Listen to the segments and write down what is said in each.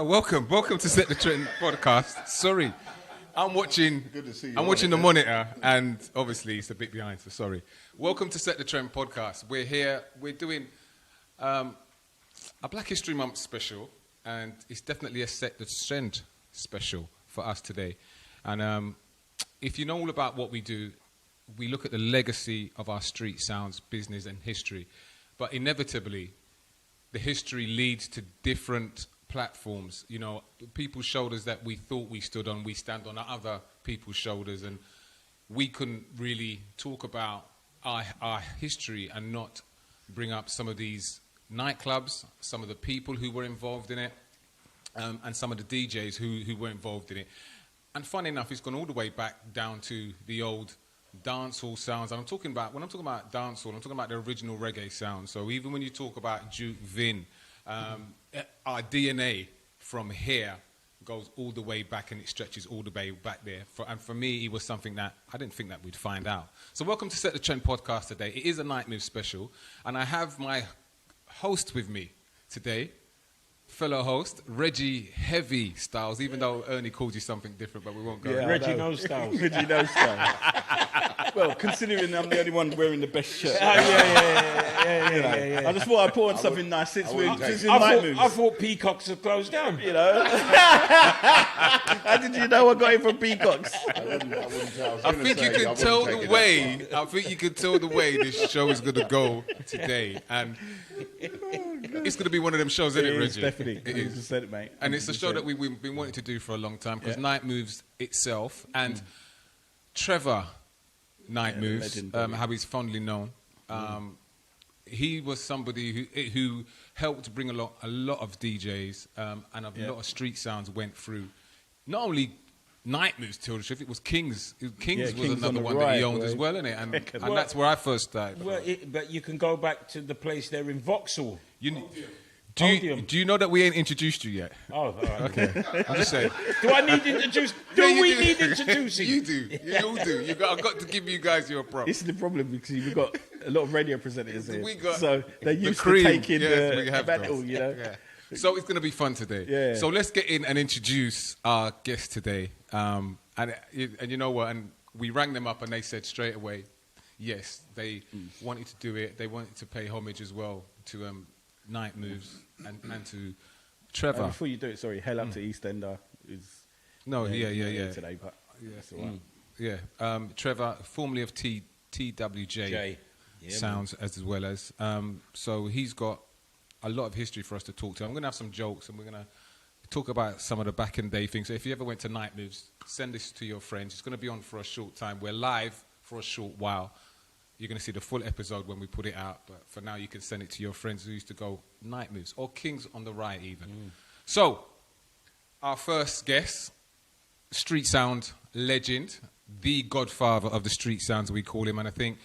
Welcome to Set the Trend podcast. Sorry, I'm watching. Good to see you. I'm watching the monitor, and obviously it's a bit behind. So sorry. Welcome to Set the Trend podcast. We're here. We're doing a Black History Month special, and it's definitely a Set the Trend special for us today. And if you know all about what we do, we look at the legacy of our street sounds, business, and history. But inevitably, the history leads to different platforms. You know, people's shoulders that we thought we stood on, we stand on other people's shoulders, and we couldn't really talk about our history and not bring up some of these nightclubs, some of the people who were involved in it, and some of the DJs who were involved in it. And funny enough, it's gone all the way back down to the old dancehall sounds. And when I'm talking about dancehall, I'm talking about the original reggae sound. So even when you talk about Duke Vin, our DNA from here goes all the way back, and it stretches all the way back there. And for me, it was something that I didn't think that we'd find out. So welcome to Set the Trend podcast today. It is a Night Move special, and I have my host with me today, fellow host, Reggie Heavy Styles, even though Ernie called you something different, but we won't go. Yeah, Reggie No Styles. Reggie No Styles. Well, considering I'm the only one wearing the best shirt. Yeah. I just thought I'd put on something nice since we're Night Moves. I thought Peacocks had closed down. You know? How did you know I got it from Peacocks? I think you can tell the way. I think you can tell the way this show is going to go today, and it's going to be one of them shows, isn't it, Reggie? Definitely. It is, 100%, mate. 100%. And it's a show that we've been wanting to do for a long time because Night Moves itself and Trevor Night Moves, legend, how he's fondly known. He was somebody who helped bring a lot of DJs and a lot of street sounds went through. Not only Night Moves till the shift, it was Kings. Kings was another one that he owned as well, innit? And that's where I first started. Well, but you can go back to the place there in Vauxhall. Do you know that we ain't introduced you yet? Oh, all right. Okay. I'm just saying. Do I need introduced? We need introducing? You do. You all do. I've got to give you guys your props. This is the problem because we've got a lot of radio presenters here. So they're the used cream. to taking Yes, the battle, you know. Yeah. So it's going to be fun today. Yeah. So let's get in and introduce our guest today. And you know what? And we rang them up and they said straight away, yes, they wanted to do it. They wanted to pay homage as well to Night Moves and to Trevor. Before you do it, sorry, hell up to EastEnder. No, yeah. Today, but that's all right. Yeah. Trevor, formerly of TWJ Sounds, as well as. So he's got a lot of history for us to talk to. I'm going to have some jokes, and we're going to talk about some of the back in day things. So if you ever went to Night Moves, send this to your friends. It's going to be on for a short time. We're live for a short while. You're going to see the full episode when we put it out. But for now, you can send it to your friends who used to go Night Moves, or Kings on the Right even. So, our first guest, street sound legend, the godfather of the street sounds, we call him. And I think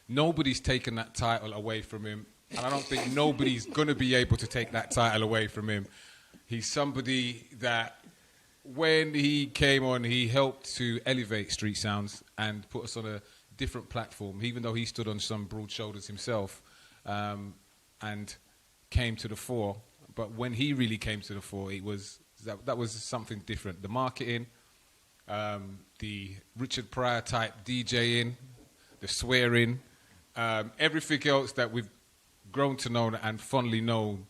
nobody's taken that title away from him. And I don't think nobody's going to be able to take that title away from him. He's somebody that, when he came on, he helped to elevate street sounds and put us on a different platform, even though he stood on some broad shoulders himself and came to the fore. But when he really came to the fore, it was that was something different. The marketing, the Richard Pryor type DJing, the swearing, everything else that we've grown to know and fondly known,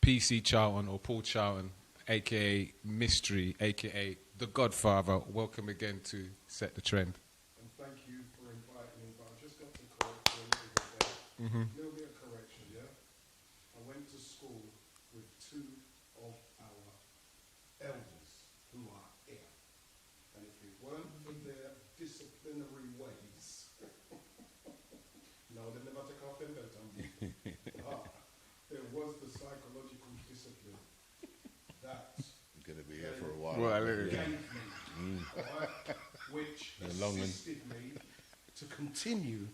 PC Charlton or Paul Charlton, a.k.a. Mystery, a.k.a. The Godfather. Welcome again to Set the Trend. And thank you for inviting me, but I've just got to correct you a little bit there. A little bit of correction, yeah? I went to school with two of our elders who are here. And if it weren't for their disciplinary ways, no, they never take off their belt on me. There was the psychological discipline that Going to be here for a while. gave me, which assisted me to continue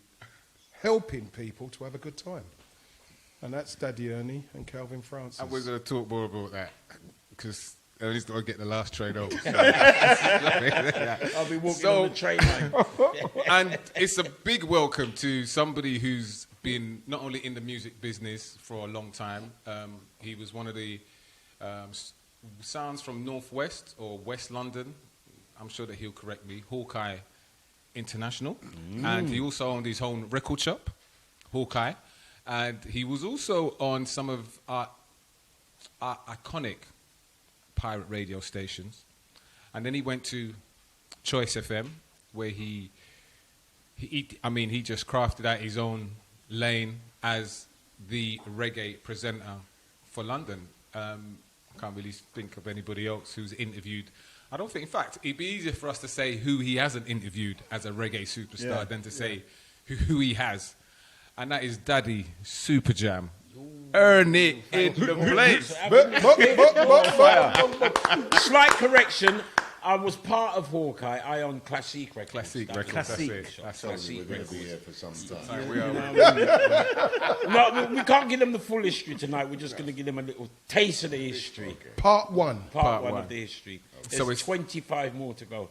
helping people to have a good time. And that's Daddy Ernie and Calvin Francis. And we're going to talk more about that because Ernie's got to get the last train over. I'll be walking on the train line. And it's a big welcome to somebody who's been not only in the music business for a long time. He was one of the sounds from Northwest or West London. I'm sure that he'll correct me. Hawkeye International. And he also owned his own record shop, Hawkeye. And he was also on some of our iconic pirate radio stations. And then he went to Choice FM, where he just crafted out his own lane as the reggae presenter for London. I can't really think of anybody else who's interviewed. I don't think, in fact, it'd be easier for us to say who he hasn't interviewed as a reggae superstar than to say who he has. And that is Daddy Superjam. Earn it in the place. Slight correction. I was part of Hawkeye. I own Classic Records. Classic Records. That's it. We're going to be here for some time. No, we can't give them the full history tonight. We're just going to give them a little taste of the history. Okay. Part one. Part one of the history. So There's it's 25 more to go.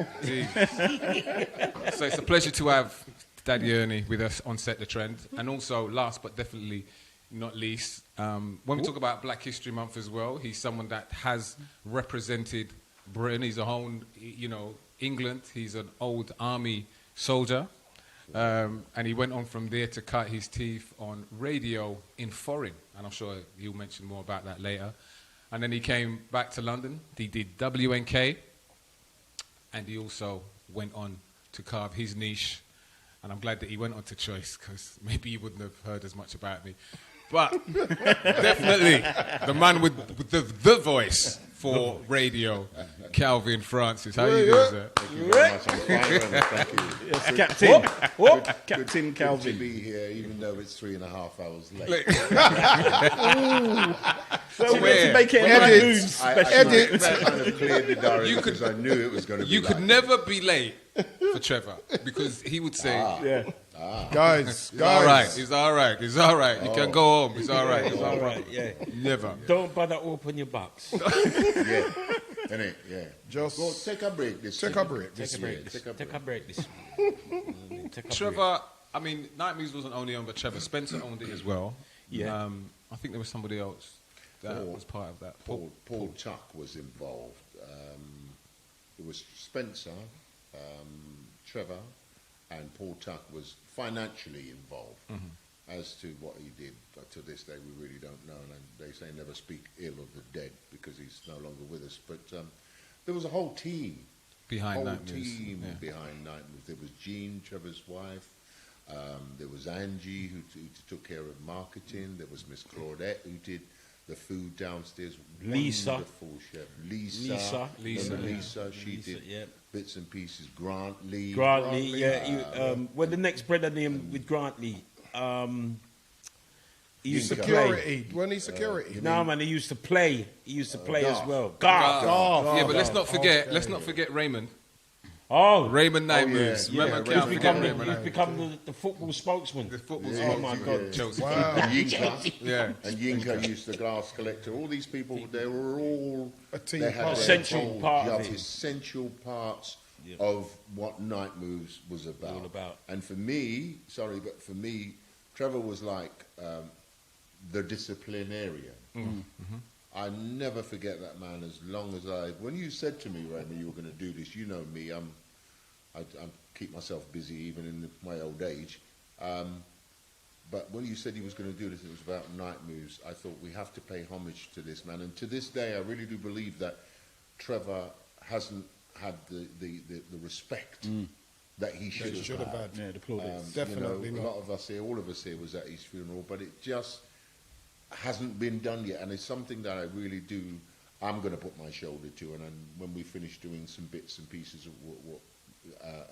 So it's a pleasure to have Daddy Ernie with us on Set the Trend. And also, last but definitely not least, when we talk about Black History Month as well, he's someone that has represented Britain. He's a whole, England. He's an old army soldier. And he went on from there to cut his teeth on radio in foreign. And I'm sure he'll mention more about that later. And then he came back to London. He did WNK. And he also went on to carve his niche. And I'm glad that he went on to Choice, because maybe you wouldn't have heard as much about me. But definitely the man with the voice for radio, Calvin Francis. How you doing, sir? Thank you very much. I'm fine, thank you. Yes, Captain. Captain Good Calvin. to be here, even though it's 3.5 hours late. Well, we had to make it a Edit. night news special. Edit. I kind of cleared the diary because I knew it was going to be You could like never be late for Trevor, because he would say, Yeah. Guys, it's all right, it's all right, it's all right. You can go home, it's all right. It's all right, yeah. Never. Don't bother open your box. Yeah, innit? Yeah. Just Go take a break this take year. a break. This Take a year, break. take a Take a break. break this Take a Trevor, I mean, Night Moves wasn't only on, but Trevor Spencer owned it as well. Yeah. I think there was somebody else that Paul. was part of that. Paul Chuck was involved. It was Spencer, Trevor, and Paul Tuck was financially involved. As to what he did, but to this day we really don't know. And they say never speak ill of the dead because he's no longer with us. But there was a whole team behind Night Moves. Behind Night Moves. There was Jean, Trevor's wife. There was Angie, who took care of marketing. There was Miss Claudette, who did the food downstairs. Lisa. Wonderful chef. Lisa. She did yeah. bits and pieces. Grant Lee. When the next brother name with Grant Lee, he used to play. Security. When he's security. No, man, he used to play. He used to play as Garth. well. Garth. Garth. Yeah, but let's not forget. Okay. Let's not forget Raymond. Oh, Raymond Night yeah. Moves. Yeah, Remember, Raymond. can't he's forget become, Raymond. he's become the football spokesman. The football Yeah, spokesman. my yeah. God. Chelsea. Wow. And Yinka. Yeah. And Yinka used the glass collector. All these people, they were all A team they had part. their Essential whole part of job, it. essential parts Yeah. of what Night Moves was about. All about. And for me, Trevor was like the disciplinarian. I never forget that man as long as when you said to me, Raymond, you were going to do this, you know me, I keep myself busy even in my old age. But when you said he was going to do this, it was about Night Moves. I thought we have to pay homage to this man. And to this day, I really do believe that Trevor hasn't had the respect that he should have had. Yeah, the plaudits. Definitely A not. lot of us here, all of us here was at his funeral, but it just hasn't been done yet. And it's something that I really do, I'm going to put my shoulder to. And when we finish doing some bits and pieces of what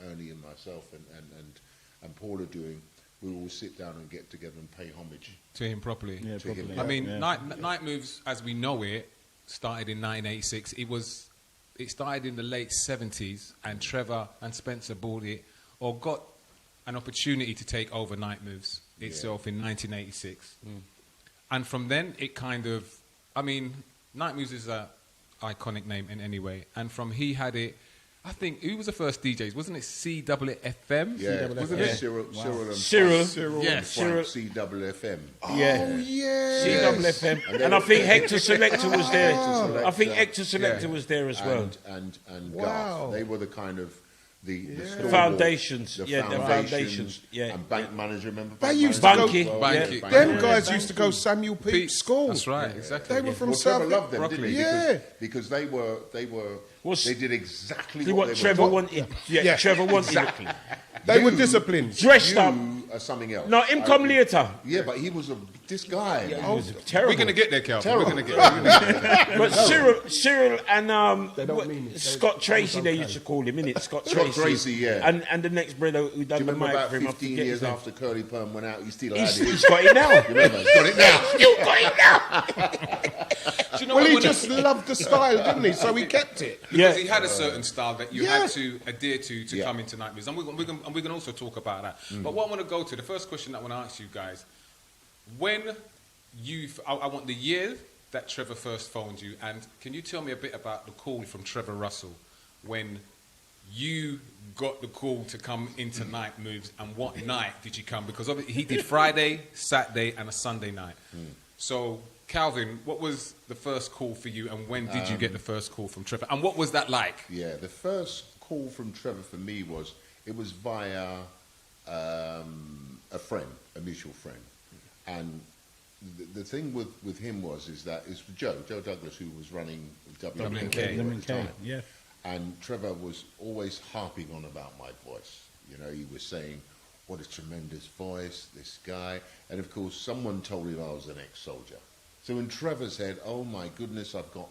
Ernie and myself and Paul are doing, we will sit down and get together and pay homage To him properly. Yeah, to him. properly. I mean, Yeah. Night Moves, as we know it, started in 1986. It started in the late 70s, and Trevor and Spencer bought it, or got an opportunity to take over Night Moves itself in 1986. And from then, it kind of, I mean, Night Moves is a iconic name in any way. And from he had it, I think who was the first DJs? Wasn't it CWFM? Yeah, wasn't it? Cyril and Cyril. Yeah, Frank CWFM. Yeah. Yes. And I think Hector Selector was there. Selector. I think Hector Selector was there as well. And Wow. Garth. They were the kind of the stalwart, Foundations. the The foundations. Yeah. And bank manager, remember? They bank used manager to Banky. as well? Banky. Banky. Them guys used to go Samuel Pepys school. That's right, exactly. They were from Well, Trevor South. loved them, didn't he? Yeah. Because they did exactly See what what they Trevor were told. wanted. Yeah, Yeah. Trevor wanted. Exactly. They were disciplined. Dressed You up. are something else. No, him come later. Yeah, but he was this guy. He was terrible. We're gonna get there, Calvin. Terrible. We're gonna get there. But Cyril and don't mean it. Scott Tracy, they used to call him, innit? Scott Tracy, yeah. And the next brother who Do done you the remember mic about for him? I 15 forget years his name. after Curly Perm went out, he still had it? He's got it now. You remember? He's got it now. You got it now. Do you know Well, what he I just loved the style, didn't he? So he kept it. Because he had a certain style that you Yeah. had to adhere to Yeah. come into Night Moves. And we're gonna also talk about that. But what I want to go to, the first question that I want to ask you guys, when I want the year that Trevor first phoned you, and can you tell me a bit about the call from Trevor Russell when you got the call to come into Night Moves, and what night did you come? Because obviously he did Friday, Saturday, and a Sunday night. So, Calvin, what was the first call for you, and when did you get the first call from Trevor, and what was that like? Yeah, the first call from Trevor for me was via a friend, a mutual friend, and the thing with him is that it's Joe Douglas, who was running WMK at the time. Yeah. And Trevor was always harping on about my voice. You know, he was saying, what a tremendous voice, this guy. And of course, someone told him I was an ex-soldier. So in Trevor's head, oh my goodness, I've got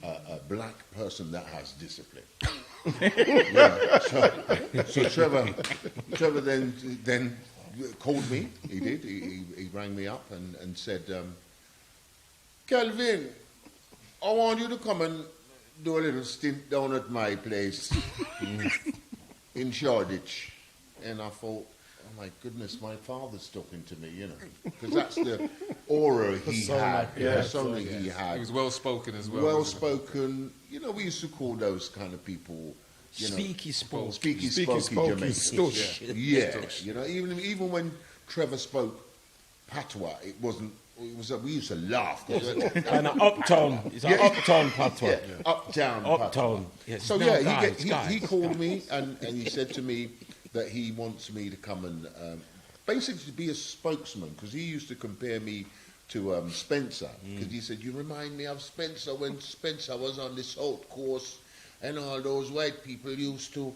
a black person that has discipline. Yeah, so Trevor then called me. He did. He rang me up and said, Kelvin, I want you to come and do a little stint down at my place in Shoreditch. And I thought, oh my goodness, my father's talking to me, you know, because that's the aura he had, the persona he had. He was well spoken as well. Well spoken. You know, we used to call those kind of people, you know, Speaky spoke. Speaky Spokey, Jamaicans. stush. Yeah, you know, even when Trevor spoke patois, it wasn't. We used to laugh. Kind of uptown. It's an uptown patois. Yeah, uptown. Uptown. Yes. So No, yeah, guys. he called me and he said to me that he wants me to come and basically to be a spokesman, because he used to compare me to Spencer, because he said, you remind me of Spencer when Spencer was on the South Coast and all those white people used to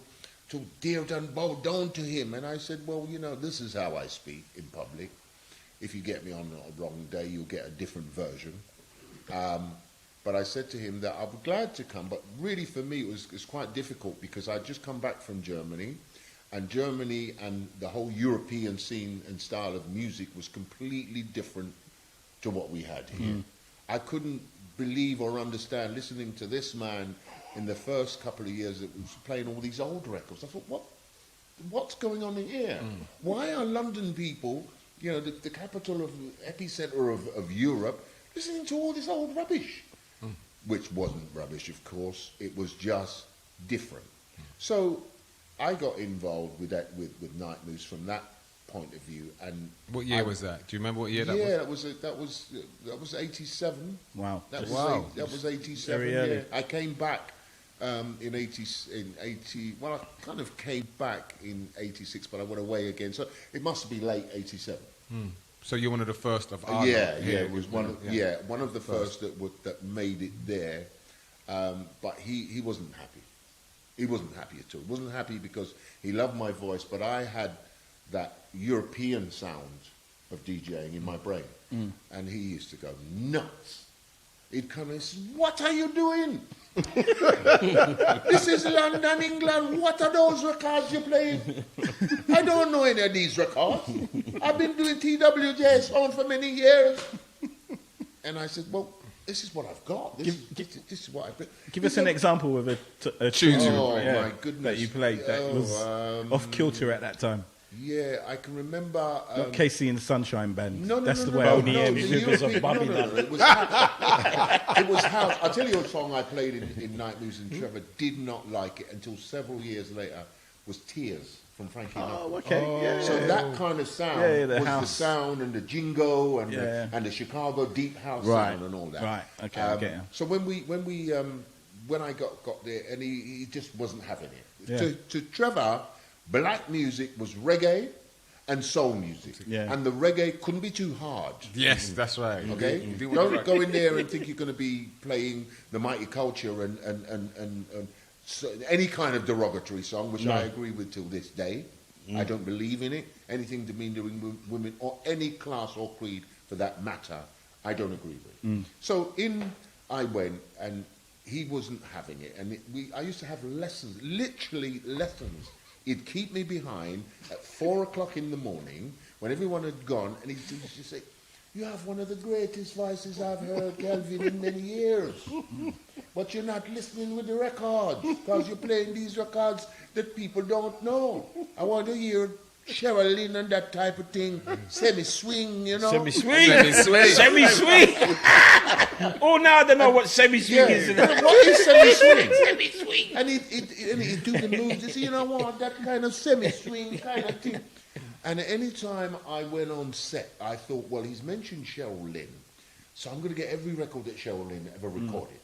dare and bow down to him. And I said, well, you know, this is how I speak in public. If you get me on a wrong day, you'll get a different version. But I said to him that I was glad to come, but really for me it was quite difficult, because I'd just come back from Germany, and the whole European scene and style of music was completely different to what we had here. I couldn't believe or understand listening to this man in the first couple of years that was playing all these old records. I thought, what's going on here? Why are London people, you know, the capital of, epicenter of Europe, listening to all this old rubbish? Which wasn't rubbish, of course. It was just different. So I got involved with that, with Night Moves from that point of view. And What year was that? Do you remember what year that was? Yeah, that was 87. Wow. That was 87. Very early. Yeah. I came back in 80. Well, I kind of came back in 86, but I went away again. So it must be late 87. So you're one of the first of our Yeah, lot yeah, here. it was one of the first that made it there. But he wasn't happy. He wasn't happy at all. He wasn't happy because he loved my voice, but I had that European sound of DJing in my brain. And he used to go nuts. He'd come and say, what are you doing? This is London, England. What are those records you're playing? I don't know any of these records. I've been doing TWJ sound for many years. And I said, well, this is what I've got. This is what I play. Give us an example of a Tune. tune Oh, yeah, my goodness. that you played that was off kilter at that time. Yeah, I can remember. Not Casey and the Sunshine Band. No, That's the no, way no, only no, M the Rivers of European- Bobby no, no, Love. no, it was House. I'll tell you a song I played in Night Moves, and Trevor did not like it until several years later, was Tears from Frankie Knuckles. Oh, okay. Yeah. So that kind of sound the was house. the sound and the jingo and, Yeah. and the Chicago deep house Right. sound and all that. Right. Okay, I get you. So when I got there, and he just wasn't having it. Yeah. To Trevor, black music was reggae and soul music. Yeah. And the reggae couldn't be too hard. Yes, that's right. Okay? You do what you Don't like. go in there and think you're going to be playing the Mighty Culture and so any kind of derogatory song, which I agree with till this day. I don't believe in it. Anything demeaning women or any class or creed for that matter, I don't agree with. So I went, and he wasn't having it. And I used to have lessons, literally lessons. He'd keep me behind at 4 o'clock in the morning when everyone had gone, and he'd just say, "You have one of the greatest voices I've heard, Calvin, in many years. But you're not listening with the records, because you're playing these records that people don't know. I want to hear Cheryl Lynn and that type of thing, semi-swing, you know." Semi-swing. Semi-swing. Semi-swing. Oh, now I don't know what semi-swing Yeah. is. What is semi-swing? Semi-swing. And he'd do the moves. He said, "You know what, that kind of semi-swing kind of thing." And any time I went on set, I thought, well, he's mentioned Cheryl Lynn, so I'm going to get every record that Cheryl Lynn ever recorded.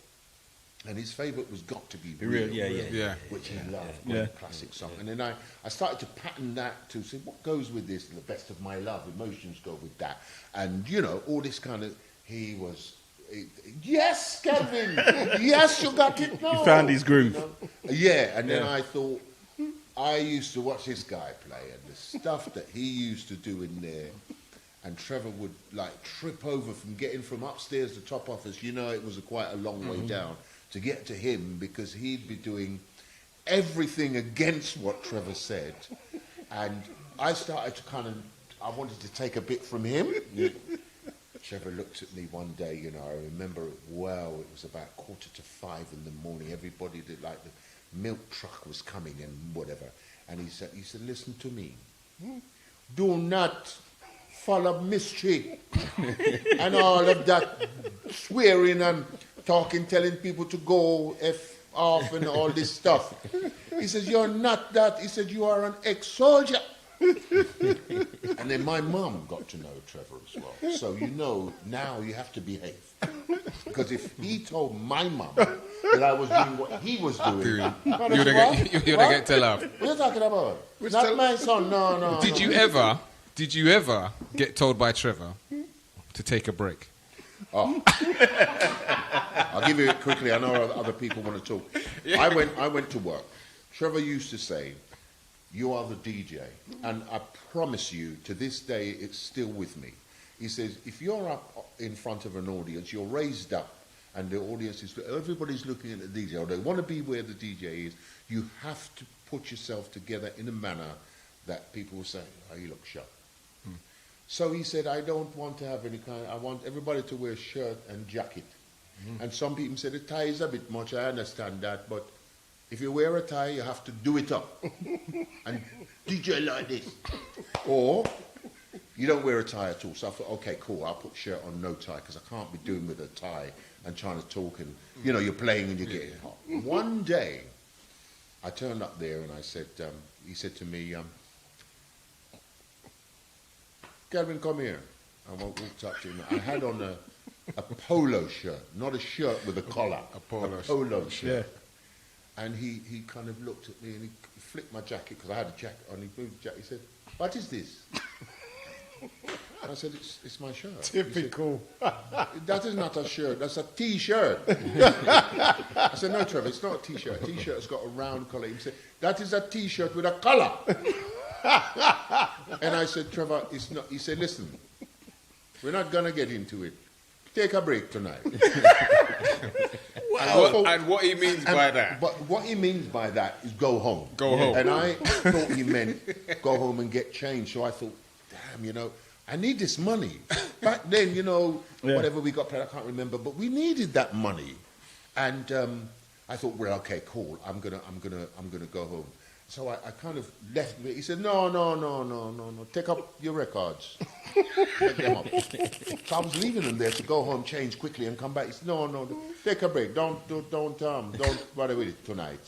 And his favourite was Got to Be Real, Yeah. which he loved, great classic song. And then I started to pattern that to say, what goes with this? The Best of My Love, Emotions go with that. And, you know, all this kind of, yes, Calvin, yes, you got it now. You found his groove. You know? Yeah, and then I thought, I used to watch this guy play, and the stuff that he used to do in there, and Trevor would like trip over from getting from upstairs to top office. You know, it was quite a long way down to get to him, because he'd be doing everything against what Trevor said. And I started to I wanted to take a bit from him. Trevor looked at me one day, you know, I remember it well. It was about 4:45 in the morning. Everybody did, like, the milk truck was coming and whatever. And he said, "Listen to me. Do not follow mystery and all of that swearing and talking, telling people to go F off and all this stuff." He says, "You're not that." He said, "You are an ex-soldier." And then my mum got to know Trevor as well. So, you know, now you have to behave. Because if he told my mum that I was doing what he was doing, You're gonna get tell off. what are you talking about? Not my son, no. Did you ever get told by Trevor to take a break? Oh. I'll give you it quickly. I know other people want to talk. I went to work. Trevor used to say, "You are the DJ." And I promise you, to this day, it's still with me. He says, if you're up in front of an audience, you're raised up, and the audience is, everybody's looking at the DJ, or they want to be where the DJ is, you have to put yourself together in a manner that people will say, "Oh, you look sharp." So he said, "I don't want to have I want everybody to wear shirt and jacket." And some people said, "The tie is a bit much," I understand that, but if you wear a tie, you have to do it up. And DJ like this. Or you don't wear a tie at all. So I thought, okay, cool, I'll put shirt on, no tie, because I can't be doing with a tie and trying to talk and, you know, you're playing and you're getting hot. One day, I turned up there and I said, he said to me, "Calvin, come here." I walked up to him. I had on a polo shirt, not a shirt with a collar. A polo shirt. Yeah. And he kind of looked at me and he flicked my jacket, because I had a jacket on. He moved the jacket. He said, "What is this?" And I said, it's my shirt." Typical. He said, "That is not a shirt, that's a T-shirt." I said, "No, Trevor, it's not a T-shirt. A T-shirt's got a round collar." He said, "That is a T-shirt with a collar." And I said, "Trevor, it's not." He said, "Listen, we're not going to get into it. Take a break tonight." And what he means by that? But what he means by that is go home. Go home. And I thought he meant go home and get changed. So I thought, damn, you know, I need this money. Back then, you know, whatever we got paid, I can't remember, but we needed that money. And I thought, well, okay, cool. I'm gonna go home. So I kind of left it. He said, no. Take up your records. Take them up. So I was leaving them there to go home, change quickly, and come back. He said, no. Take a break. Don't bother with it tonight.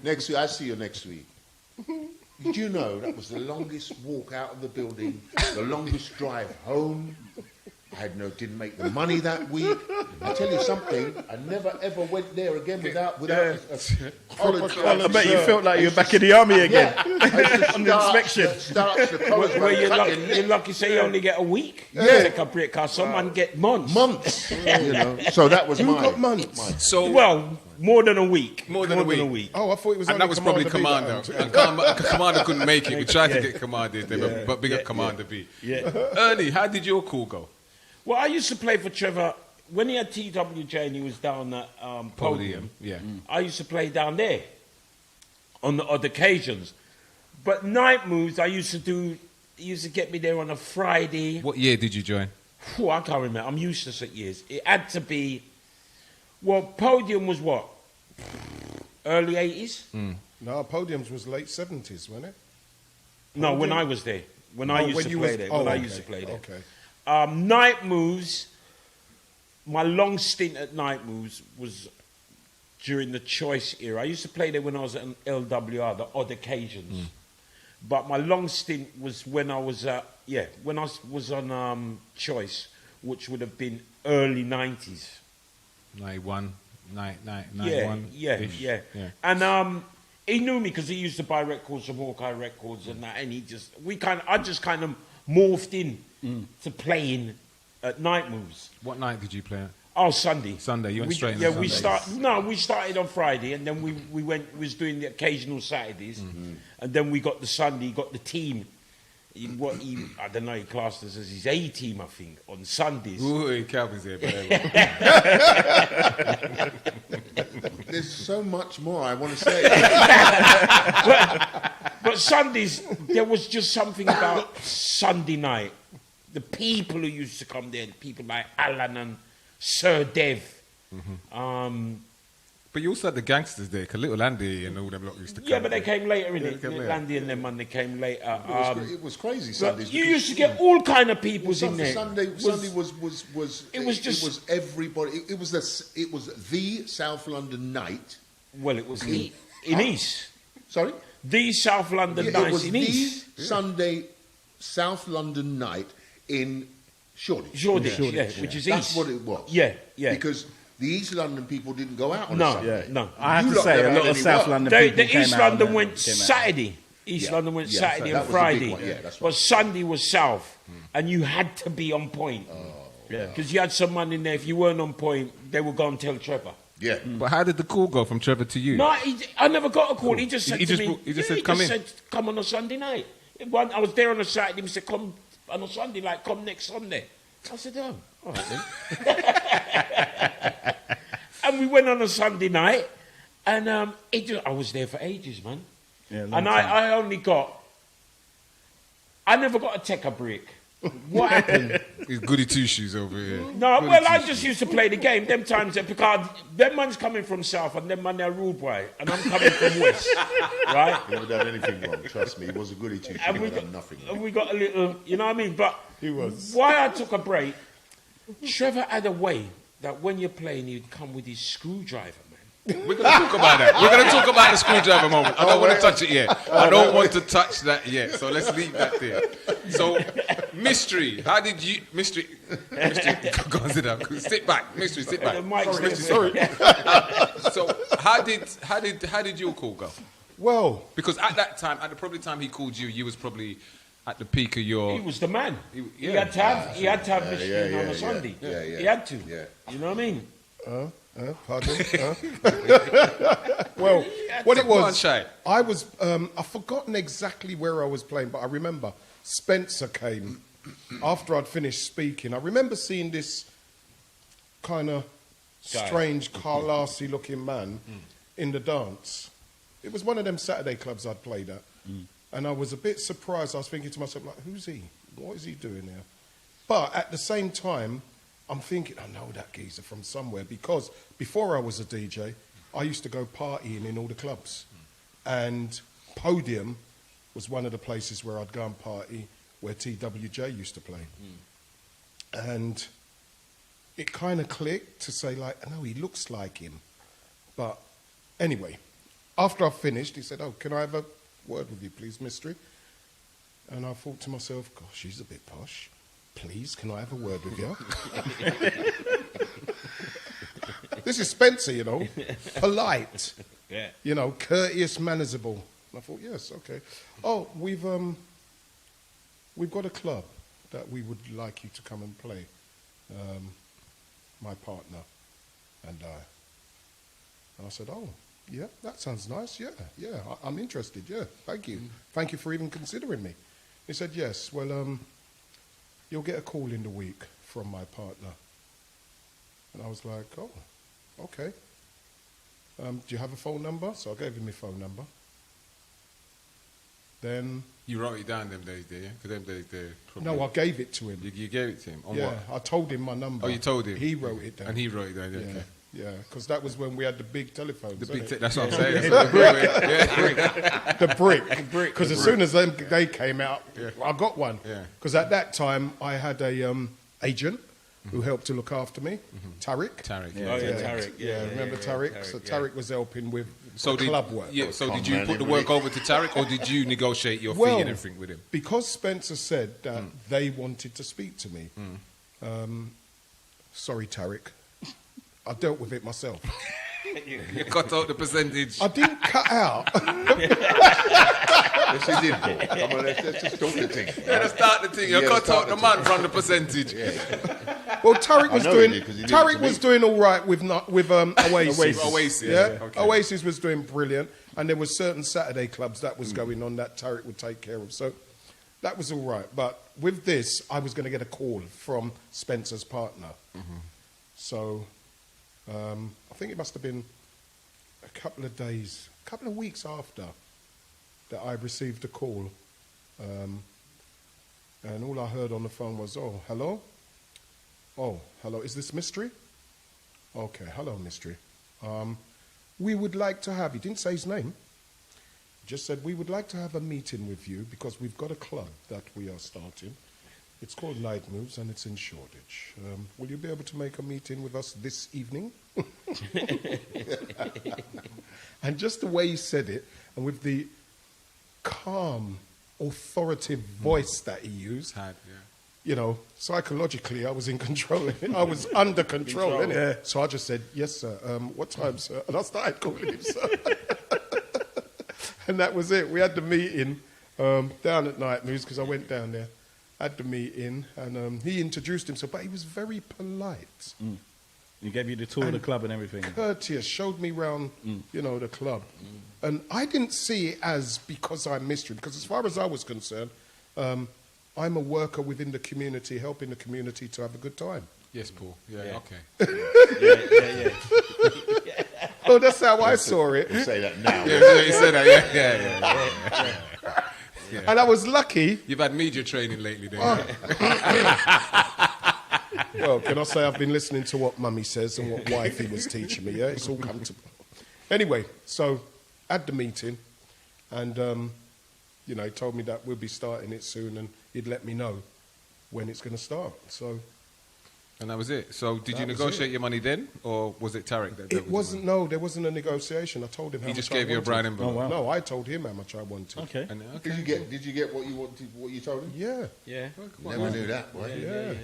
Next week, I see you next week. Did you know that was the longest walk out of the building, the longest drive home? I didn't make the money that week. I tell you something, I never ever went there again without a college. I bet you felt like you were back in the army again. Yeah. On the inspection. Well, you're lucky say you only get a week. Yeah. Take a break, because someone get months. So that was Who got months? So Well, more than a week. More than a week. Oh, I thought it was and only that was probably Commander B Commander. that And Commander couldn't make it. We tried to get Commander there, but big up Commander B. Yeah. Ernie, how did your call go? Well, I used to play for Trevor when he had TWJ and he was down at Podium. Yeah. I used to play down there on the odd occasions. But Night Moves, he used to get me there on a Friday. What year did you join? Whew, I can't remember. I'm useless at years. It had to be, well, Podium was what? Early 80s? No, Podiums was late 70s, wasn't it? No, when I was there. When I used to play there. I used to play there. Okay. Night Moves, my long stint at Night Moves was during the Choice era. I used to play there when I was at LWR, the odd occasions. But my long stint was when I was on Choice, which would have been early 90s. 91, 91. Yeah. And he knew me because he used to buy records from Hawkeye Records and that, and I just kind of morphed in to playing at Night Moves. What night did you play at? Oh, Sunday. Sunday. You went straight into Sunday. We started on Friday, and then we was doing the occasional Saturdays, and then we got the Sunday, got the team. I don't know, he classed us as his A team, I think, on Sundays. Ooh, Calvin's there. There's so much more I want to say. But Sundays, there was just something about Sunday night. The people who used to come there, people like Alan and Sir Dev. But you also had the gangsters there, 'cause Little Andy and all them lot used to come. Yeah, but they came later, Yeah, innit? they came later. Landy and them, man, they came later. It was crazy Sundays. You used to get all kind of peoples in there. Sunday was everybody. It was the South London night. Well, it was in East. Sorry, The South London it night was in the East. Sunday South London night in Shoreditch. Shoreditch, which is That's East. what it was. Yeah. Because the East London people didn't go out on No, Sunday. no. I have You to lot say, never a had lot of any South work. London The people East came out London and went came out. Saturday. East London went Saturday that and was the big Friday. one, yeah, that's But right. Sunday was South, and you had to be on point. Because you had someone in there, if you weren't on point, they would go and tell Trevor. Yeah. But how did the call go from Trevor to you? No, I never got a call. He just said He to just me, brought- he just said, "Come in." said, come on a Sunday night. I was there on a Saturday. He said, come on a Sunday, like, come next Sunday. I said, oh, all right then. And we went on a Sunday night, and I was there for ages, man. Yeah, And I never got a take a break. What happened? He's goody two shoes over here. No, Goody well, I two-shoes. just used to play the game. Them times, because them man's coming from South, and them man they're rude boy, and I'm coming from West, right? He never done anything wrong. Trust me, he was a goody two. He And never done nothing. and we got a little, you know what I mean? But He was. why I took a break, Trevor had a way that when you're playing, he'd come with his screwdriver, man. We're going to talk about that. We're going to talk about the screwdriver moment. I don't want to touch it yet. I don't want to touch that yet. So let's leave that there. So, Mystery, how did you... Mystery, go on, sit down. Sit back. Mystery, sit back. The mic's Sorry. So, how did your call go? Well, Because at that time, at the probably time he called you, you was probably at the peak of your... He was the man. He yeah. had to have Mystery on a Sunday. yeah. He had to. Yeah. You know what I mean? pardon. Well, what it Go on, was, Shay. I've forgotten exactly where I was playing, but I remember Spencer came after I'd finished speaking. I remember seeing this kind of strange Carl Lassie looking man in the dance. It was one of them Saturday clubs I'd played at. And I was a bit surprised. I was thinking to myself, like, who's he? What is he doing here? But at the same time, I'm thinking, I know that geezer from somewhere, because before I was a DJ, I used to go partying in all the clubs. And Podium was one of the places where I'd go and party, where TWJ used to play. And it kind of clicked to say, like, no, he looks like him. But anyway, after I finished, he said, oh, can I have a word with you, please, mystery? And I thought to myself, gosh, she's a bit posh. Please, can I have a word with you? This is Spencer, you know, polite, you know, courteous, manageable. And I thought, yes, okay. Oh, we've got a club that we would like you to come and play. My partner and I. And I said, oh, yeah, that sounds nice. Yeah, I'm interested. Yeah, thank you. Thank you for even considering me. He said, yes, well, you'll get a call in the week from my partner. And I was like, oh, okay. Do you have a phone number? So I gave him my phone number. Then... You wrote it down them days, did you? Because them days, they're probably... No, I gave it to him. You gave it to him? On yeah, what? I told him my number. Oh, you told him? He wrote it down. And he wrote it down, okay. Yeah, because that was when we had the big telephones. That's what I'm saying. The brick. Because as soon as they came out, I got one. Because at that time, I had a agent who helped to look after me, Tariq. Tariq. Yeah, remember Tariq? So Tariq was helping with club work. Yeah, so did you put the work over to Tariq, or did you negotiate your fee and everything with him? Because Spencer said that they wanted to speak to me. Sorry, Tariq. I dealt with it myself. You cut out the percentage. I didn't cut out. Yes, you did, Paul. Come on, let's just talk the thing. You gotta start the thing. You cut out the man from the percentage. Well, Tariq was doing all right with Oasis. Oasis. Yeah? Okay. Oasis was doing brilliant, and there were certain Saturday clubs that was going on that Tariq would take care of. So that was all right. But with this, I was going to get a call from Spencer's partner. So I think it must have been a couple of weeks after that I received a call. And all I heard on the phone was, oh, hello? Oh, hello, is this Mystery? Okay, hello, Mystery. We would like to have, he didn't say his name, just said, we would like to have a meeting with you because we've got a club that we are starting. It's called Night Moves and it's in Shoreditch. Will you be able to make a meeting with us this evening? And just the way he said it, and with the calm, authoritative voice that he used, you know, psychologically, I was in control. I was under control, innit? So I just said, yes, sir. What time, sir? And I started calling him, sir. And that was it. We had the meeting down at Night Moves, because I went down there, had the meeting, and he introduced himself, but he was very polite. He gave you the tour of the club and everything. Courteous, showed me around, you know, the club. And I didn't see it as because I'm Mystery, because as far as I was concerned, I'm a worker within the community, helping the community to have a good time. Yes, Paul. Yeah. Okay. Oh, that's how I saw it. You say that now. You said that. Yeah. And I was lucky. You've had media training lately, then. Well, can I say I've been listening to what Mummy says and what Wifey was teaching me, yeah? It's all come to... Anyway, so, at the meeting, and, you know, he told me that we'll be starting it soon, and he'd let me know when it's going to start, so... And that was it. So, did you negotiate your money then, or was it Tariq that It wasn't, no, there wasn't a negotiation. I told him how much I wanted. He just gave you a brown envelope? Oh, wow. No, I told him how much I wanted. Okay. Did you get what you wanted, what you told him? Yeah. Never knew that, boy. Yeah,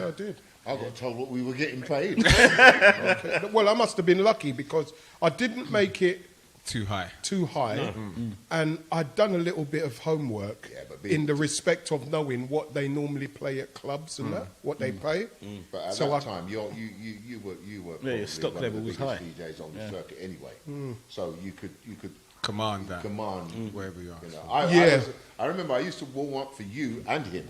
I did. I got told what we were getting paid. Okay. Well, I must have been lucky because I didn't make it too high. No. And I'd done a little bit of homework in the respect of knowing what they normally play at clubs and that, what they pay. But at that time, you were your stock level was high. DJs on the circuit anyway, so you could command that. wherever you are. You know. I remember I used to warm up for you and him.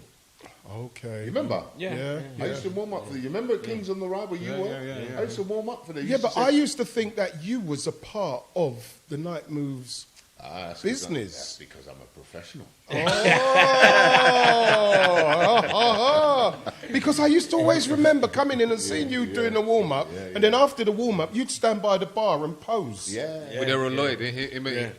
Okay. You remember? Yeah. I used to warm up for you. You remember Kings on the Ride where you were? Yeah. I used to warm up for them. Yeah, but I used to think that you was a part of the Night Moves That's business? because I'm a professional. Because I used to always remember coming in and seeing you doing the warm-up, and then after the warm-up, you'd stand by the bar and pose. With Errol Lloyd.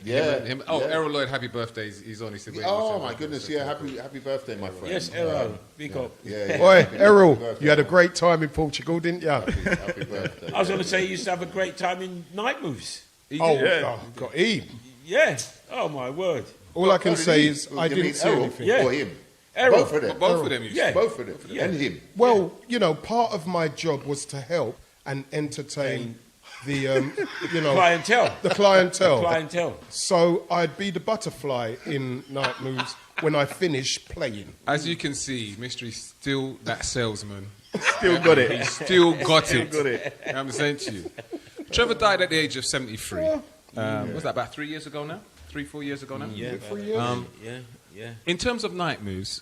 Errol Lloyd, happy birthday. He's on. He said, Oh, my goodness, happy birthday, my friend. Yes, Errol. Big up. Boy, Errol, you had a great time in Portugal, didn't you? Happy birthday. I was going to say you used to have a great time in Night Moves. God, he. Yeah. Oh, my word. All I can say is I didn't see anything. Yeah. Or him. Errol. Both of them. Both of them. Yeah. Both of them. And him. Well, you know, part of my job was to help and entertain the, Clientele. the clientele. Clientele. So I'd be the butterfly in Night Moves when I finish playing. As you can see, Mystery's still that salesman. Still got it. He's still got it. got it. I'm saying to you. Trevor died at the age of 73. Was that about 3 years ago now? 3-4 years ago now? Yeah. 3 years. Yeah. In terms of Night Moves,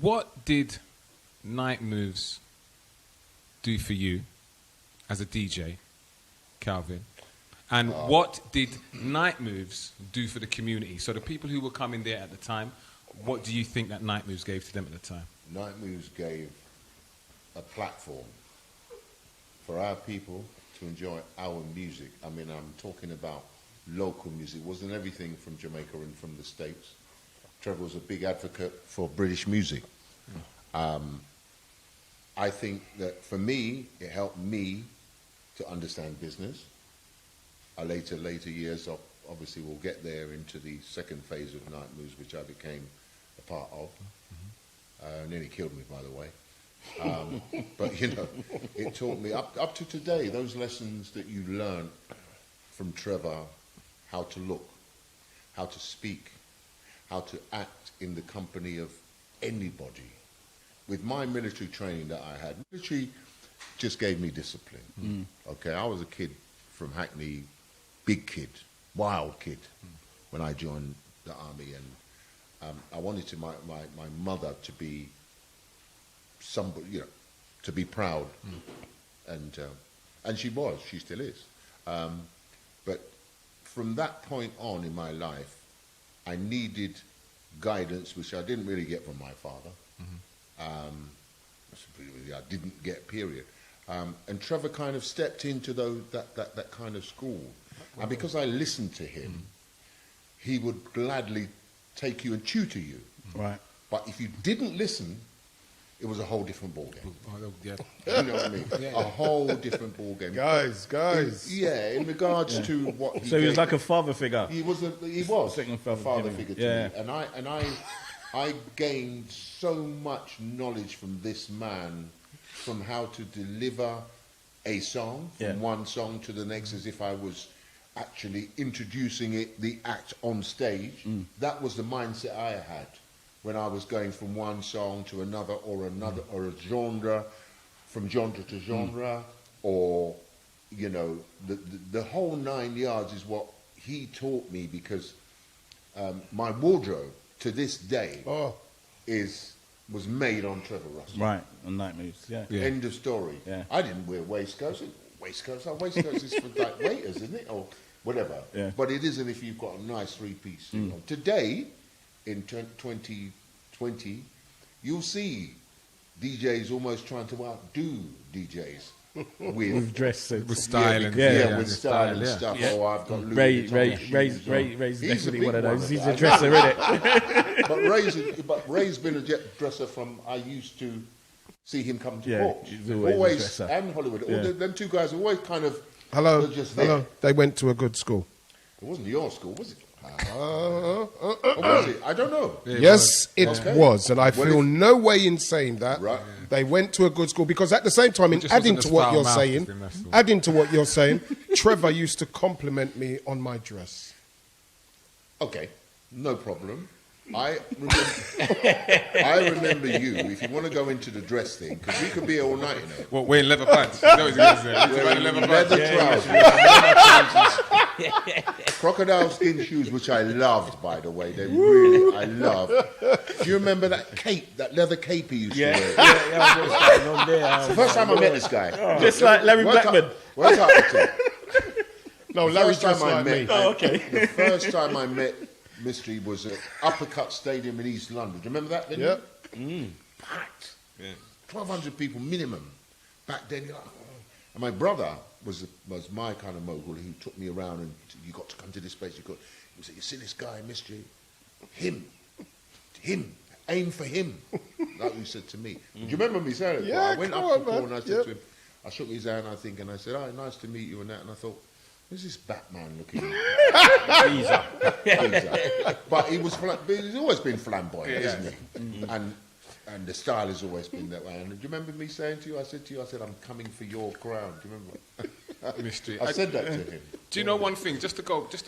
what did Night Moves do for you as a DJ, Calvin? And what did Night Moves do for the community? So the people who were coming there at the time, what do you think that Night Moves gave to them at the time? Night Moves gave a platform for our people to enjoy our music. I mean, I'm talking about local music. It wasn't everything from Jamaica and from the States. Trevor was a big advocate for British music. I think that for me, it helped me to understand business. Later years, obviously we'll get there into the second phase of Night Moves, which I became a part of. Nearly killed me, by the way. But, you know, it taught me, up to today, those lessons that you learn from Trevor, how to look, how to speak, how to act in the company of anybody. With my military training that I had, military just gave me discipline. Okay, I was a kid from Hackney, big kid, wild kid, when I joined the army, and I wanted to my mother to be somebody, you know, to be proud, and she was, she still is. But from that point on in my life, I needed guidance, which I didn't really get from my father. I didn't get, period. And Trevor kind of stepped into that kind of school. And because I listened to him, he would gladly take you and tutor you. Right. But if you didn't listen, it was a whole different ballgame. Yeah. You know what I mean? A whole different ballgame. Guys. In regards to what he So he was gave- like a father figure. He was Second a father father figure. figure to me. And I gained so much knowledge from this man, from how to deliver a song, from one song to the next, as if I was actually introducing the act on stage. That was the mindset I had when I was going from one song to another, or a genre, from genre to genre, or, you know, the whole 9 yards is what he taught me, because my wardrobe to this day was made on Trevor Russell. Right, on Night Moves, yeah. End of story. Yeah. I didn't wear waistcoats. Waistcoats is for like waiters, isn't it? Or whatever. Yeah. But it isn't if you've got a nice three-piece suit on. Today, in 2020, you'll see DJs almost trying to outdo DJs with Dress With style and with style and stuff. Yeah. Oh, I've got Louis Vuitton shoes on. Ray's He's a definitely big one of those. one. He's a dresser, isn't it? But Ray's been a dresser from I used to see him come to Porch. He's always a dresser. And Hollywood. All them two guys are always kind of Hello. just there. Hello. They went to a good school. It wasn't your school, was it? Or was it? I don't know. Yes, it Okay. was, and I Well, feel if- no way in saying that. Right. They went to a good school, because at the same time, in just adding wasn't to as what foul you're mouthed saying, as them, that's all. adding to what you're saying, Trevor used to compliment me on my dress. Okay, no problem. I remember you, if you want to go into the dress thing, because we could be all night in it. What, wearing leather pants? That was what he was wearing leather pants. Leather trousers, crocodile skin shoes, which I loved, by the way. They really, I loved. Do you remember that cape, that leather cape he used to wear? Yeah. It's the first time I met this guy. Just like Larry Work Blackman. Work out the No, The Larry's first just time I like met- me. Oh, okay. The first time I met Mystery was at Uppercut Stadium in East London. Do you remember that? Yep. Packed. 1,200 people minimum. Back then, you're like, oh. And my brother was my kind of mogul who took me around and you got to come to this place. He said, you see this guy, Mystery? Him. Aim for him. Like you said to me. Do you remember me saying it? Yeah, I went come up on, to Paul man. and I said to him, I shook his hand, I think, and I said, oh, nice to meet you and that. And I thought, who's this Batman looking? Geezer. But he's always been flamboyant, isn't he? And the style has always been that way. And do you remember me saying to you, I said, I'm coming for your crown. Do you remember? Mystery. I said that to him. Do you know one thing? Just to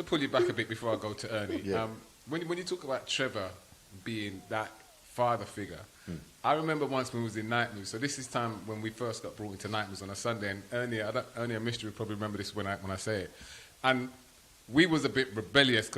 pull you back a bit before I go to Ernie. Yeah. When you talk about Trevor being that father figure, I remember once when we was in NIGHTMOVES. So this is time when we first got brought into NIGHTMOVES on a Sunday, and Ernie and Mystery will probably remember this when I say it. And we was a bit rebellious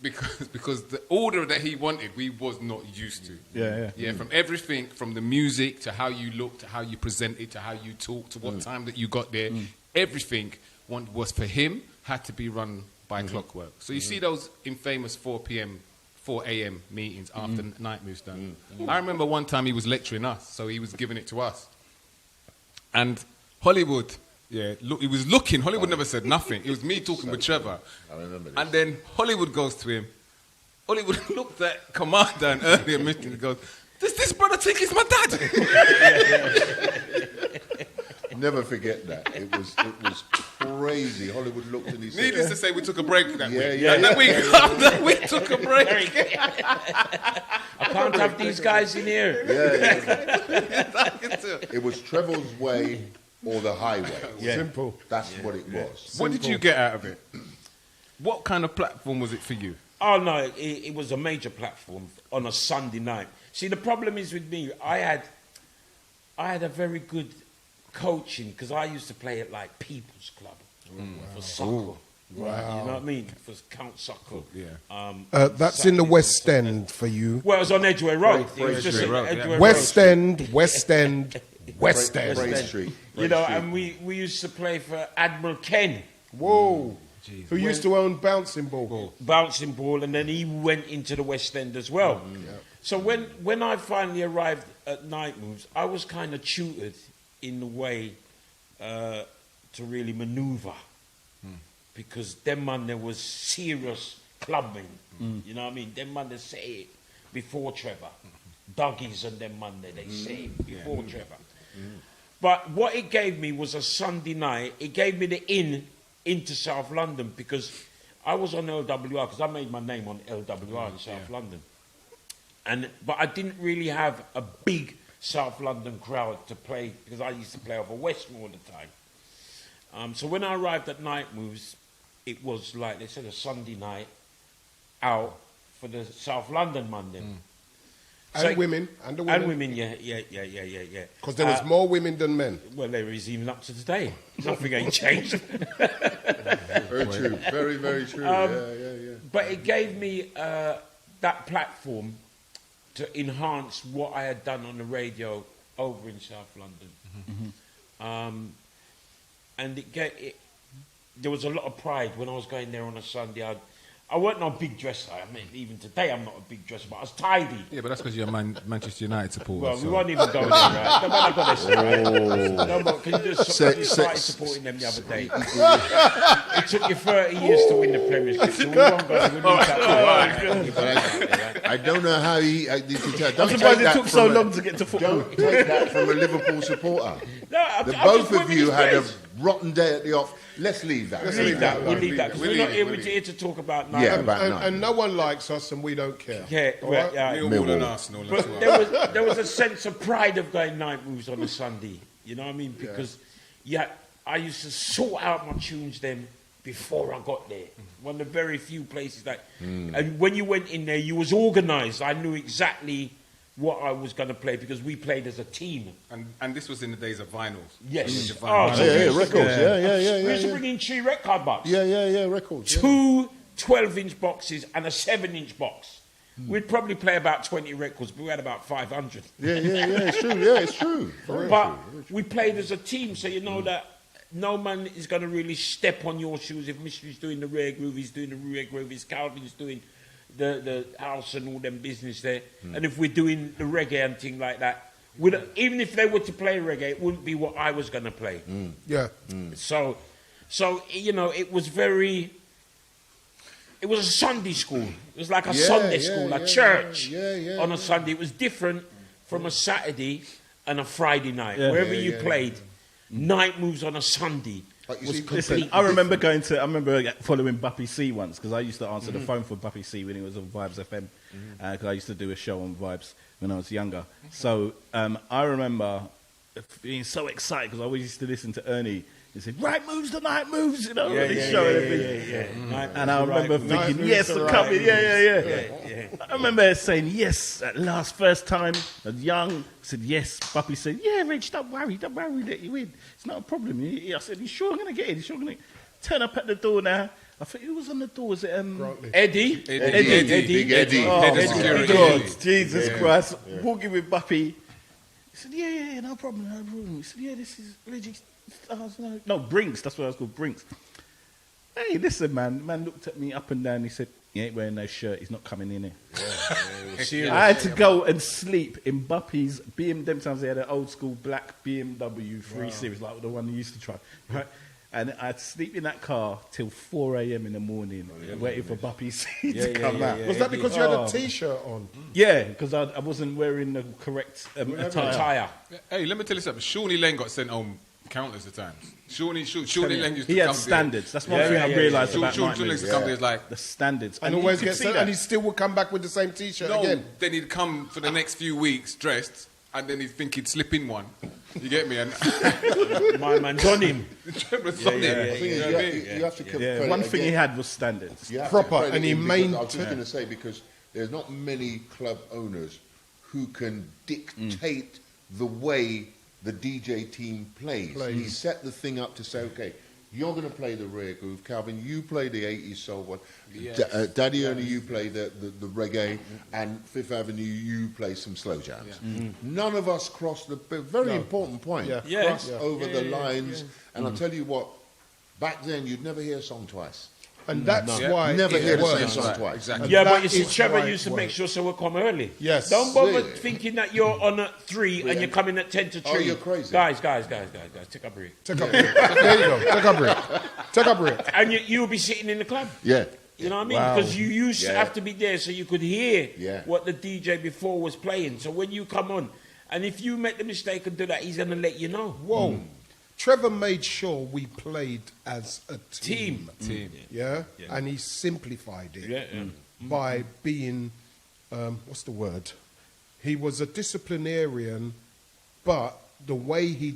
because the order that he wanted, we was not used to. Yeah. From everything, from the music to how you looked, to how you presented, to how you talked, to what time that you got there, everything was for him had to be run by clockwork. So you see those infamous 4 a.m. meetings after NIGHTMOVES done. I remember one time he was lecturing us, so he was giving it to us. And Hollywood, he was looking. Hollywood never said nothing. It was me talking with Trevor. I remember this. And then Hollywood goes to him. Hollywood looked at Commander and Ernie and Mystery and goes, does this brother think he's my dad? Never forget that. It was crazy. Hollywood looked and he said, Needless to say, we took a break that week. yeah, And then we took a break. I can't have these guys in here. It was Trevor's way or the highway. Simple. That's what it was. What did you get out of it? What kind of platform was it for you? Oh, no, it was a major platform on a Sunday night. See, the problem is with me, I had a very good coaching because I used to play at like People's Club for soccer. Wow. You know what I mean? For Count Soccer. Yeah. That's in the West End for you. Well, it was on Edgware Road. It was just Edgware Road, Edgware Road. West End, West End, West Bray End. Street. You know, and we used to play for Admiral Ken. Whoa. Who used to own Bouncing Ball. Bouncing Ball, and then he went into the West End as well. So when I finally arrived at NIGHTMOVES, I was kind of tutored in the way to really manoeuvre. Because them man, there was serious clubbing. You know what I mean? Them man, they say it before Trevor. Doggies and them man, they say it before Trevor. But what it gave me was a Sunday night. It gave me the into South London because I was on LWR because I made my name on LWR in South London. But I didn't really have a big South London crowd to play because I used to play over Westmore all the time. So when I arrived at NIGHTMOVES, it was like they said a Sunday night out for the South London Monday. And women. And women, yeah. Because there was more women than men. Well, there is even up to today. Nothing ain't changed. Very true. Very, very true. Yeah. But it gave me that platform to enhance what I had done on the radio over in South London. And there was a lot of pride when I was going there on a Sunday. I wasn't a big dresser. I mean, even today I'm not a big dresser, but I was tidy. Yeah, but that's because you're a Manchester United supporter. Well, so. we won't even go there, right? No, I got this right. No, but can you just you started supporting them the other day? It took you 30 years to win the Premiership, so we won't go. We'll leave that. I don't know how he... I'm surprised it took so long to get to football. Don't take that from a Liverpool supporter. No, Both of you had a rotten day at the off. Let's leave that. We'll leave that. Because we're not here to talk about night. Yeah, about night. And no one likes us and we don't care. Yeah, Right? Millwall and Arsenal. But there was a sense of pride of going NIGHTMOVES on a Sunday. You know what I mean? Because I used to sort out my tunes then before I got there. One of the very few places that... And when you went in there, you was organised. I knew exactly what I was going to play because we played as a team. And this was in the days of vinyls. Yes. Records. We used to bring in 3 record boxes. Records. 2 12-inch boxes and a 7-inch box. We'd probably play about 20 records, but we had about 500. Yeah, it's true. Yeah, it's true. But we played as a team, so you know that no man is going to really step on your shoes. If Mystery's doing the rare groove, he's doing the rare groove. If Calvin's doing the house and all them business there. And if we're doing the reggae and thing like that, even if they were to play reggae, it wouldn't be what I was going to play. Yeah. So, you know, it was very... It was a Sunday school. It was like a Sunday school, a church on a Sunday. It was different from a Saturday and a Friday night. Wherever you played, Night Moves on a Sunday was completely Listen, I remember following Buppy C once, because I used to answer the phone for Buppy C when he was on Vibes FM, because I used to do a show on Vibes when I was younger. So I remember being so excited, because I always used to listen to Ernie. He said, "Right moves, the night moves," you know, and I remember thinking, "Yes, I'm coming." I remember saying yes at last, first time. I was young. I said yes. Buppy said, "Yeah, Rich, don't worry, let you in. It's not a problem." I said, "You sure I'm going to get in? You sure I'm going to turn up at the door now?" I think who was on the door? Was it Eddie? Big Eddie. Oh, God, Jesus Christ! Walking with Buppy. He said, "Yeah, no problem." He said, "Yeah, this is Reggie." No, Brinks. That's what I was called, Brinks. Hey, listen, man. Man looked at me up and down. He said, "He ain't wearing no shirt. He's not coming in here." I had to go and sleep in Buppy's BMW. Them times they had an old school black BMW 3 Series, like the one you used to try, right? And I had to sleep in that car till 4 a.m. in the morning, waiting for Buppy C to come out. Was that because you had a T-shirt on? Yeah, because I wasn't wearing the correct attire. Hey, let me tell you something. Shawnee Lane got sent home countless of times. Shawnee Lane used to he had come standards. That's one thing I realised about Shawnee used to come there like the standards, and always get sent, and he still would come back with the same T-shirt again. Then he'd come for the next few weeks dressed, and then he'd think he'd slip in one. You get me? And my man's on him. You have to give credit. One thing he had was standards. Proper, and he maintained. I was going to say, because there's not many club owners who can dictate the way the DJ team plays. He set the thing up to say, okay, you're going to play the rare groove. Calvin, you play the 80s soul one. Yes. Daddy Ernie, you play the reggae. And Fifth Avenue, you play some slow jams. None of us cross the very important point. Cross over the lines. And I'll tell you what, back then you'd never hear a song twice. And that's why never hear the same works. song twice. Exactly. Yeah, but you see, Trevor used to make sure someone come early. Yes. Don't bother thinking that you're on at 3 and you're coming at 10 to 3. Oh, you're crazy. Guys, take a break. Take a break. There you go. Take a break. And you'll be sitting in the club. Yeah. You know what I mean? Because you used to have to be there so you could hear what the DJ before was playing. So when you come on, and if you make the mistake and do that, he's going to let you know. Whoa. Trevor made sure we played as a team. Yeah? And he simplified it by being, what's the word? He was a disciplinarian, but the way he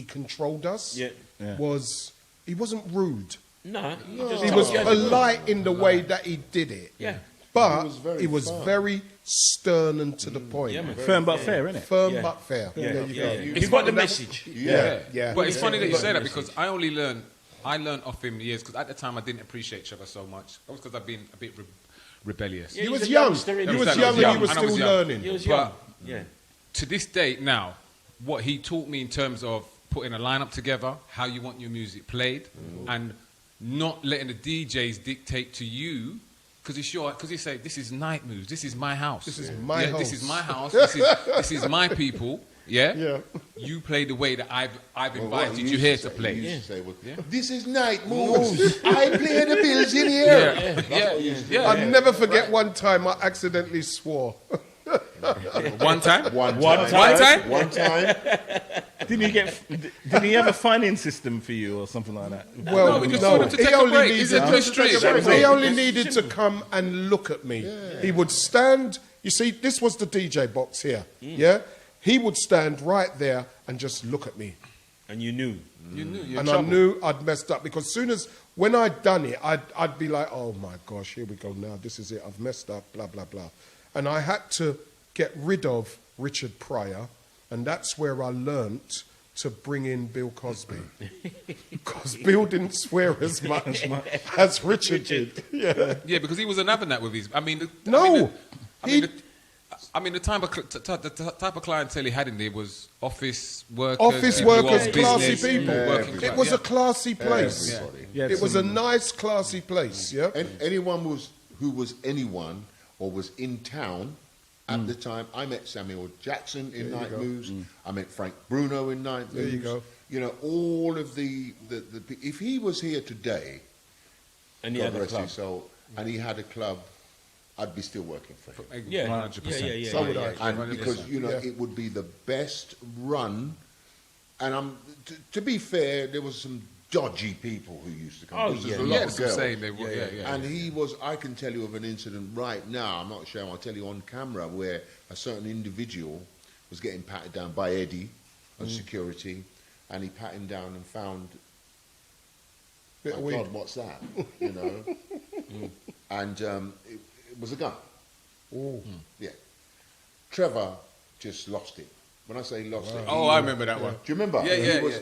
controlled us was, he wasn't rude. No. He was polite in the way that he did it. Yeah. But he was very stern and to the point. Firm but fair, innit? Firm but fair. There you go. He's got the message. Yeah. But it's funny that you say that, because I learned off him years, because at the time I didn't appreciate Trevor so much. That was because I've been a bit rebellious. He was young. He was young and he was still learning. He was young. But to this day now, what he taught me in terms of putting a lineup together, how you want your music played, and not letting the DJs dictate to you. Because he say, this is Night Moves, this is my house. This is my house. This is my house. This is my people. Yeah. You play the way that I've invited you here to play. This is Night Moves. I play the bills in here. I'll never forget one time I accidentally swore. One time. Did he have a finding system for you or something like that? Well, we just told him to take a break. He only needed to come and look at me. He would stand. You see, this was the DJ box here. Yeah, he would stand right there and just look at me. And you knew. And I knew I'd messed up, because soon as when I'd done it, I'd be like, oh my gosh, here we go now. This is it. I've messed up. Blah blah blah. And I had to get rid of Richard Pryor, and that's where I learnt to bring in Bill Cosby. Because Bill didn't swear as much as Richard did. Yeah, because he was having that with his... I mean, the type of clientele he had in there was office workers. Office people who workers, own classy business, people. working It class, was yeah. a classy place. Everybody. Yeah, It was a nice, classy place. Yeah. Anyone who was anyone or was in town at the time. I met Samuel Jackson in Night Moves. I met Frank Bruno in Night Moves. There you go. You know, all of the if he was here today, And he God had a rest club. his soul, and he had a club, I'd be still working for him. Yeah, 100%. yeah. So would I. And because, you know, Yeah. it would be the best run. And to be fair, there was some dodgy people who used to come. Oh, Because there's yeah. a lot Yes, of I'm girls. saying they were. Yeah. And he was, I can tell you of an incident right now, I'm not sure, I'll tell you on camera, where a certain individual was getting patted down by Eddie on security, and he patted him down and found, Bit of my weed. God, what's that? You know? And it was a gun. Ooh. Yeah. Trevor just lost it. When I say lost it. Oh, I remember that one. Do you remember? Yeah,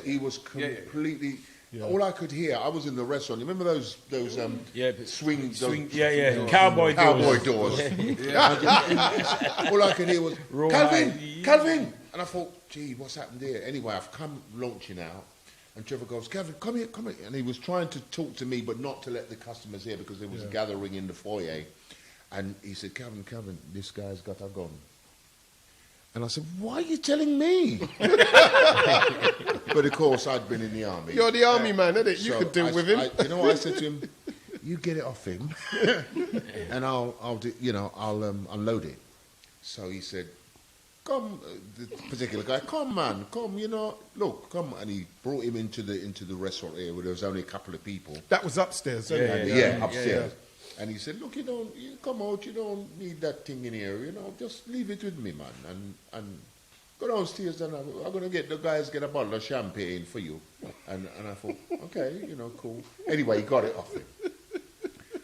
He was Yeah, yeah. completely. All I could hear, I was in the restaurant. You remember those swing Cowboy doors? All I could hear was Calvin, and I thought, gee, what's happened here? Anyway, I've come launching out, and Trevor goes, Calvin, come here, and he was trying to talk to me, but not to let the customers hear because there was a gathering in the foyer, and he said, Calvin, this guy's got a gun. And I said, why are you telling me? But of course, I'd been in the army. You're the army man, isn't it? You So could deal with him. you know what I said to him? You get it off him, and I'll do, you know, I'll unload it. So he said, come, the particular guy, come man, come, you know, look, come, and he brought him into the restaurant area where there was only a couple of people. That was upstairs, isn't it? Yeah, upstairs. And he said, look, you come out, you don't need that thing in here, you know, just leave it with me, man. And go downstairs and I'm going to get the guys get a bottle of champagne for you. And I thought, okay, you know, cool. Anyway, he got it off him.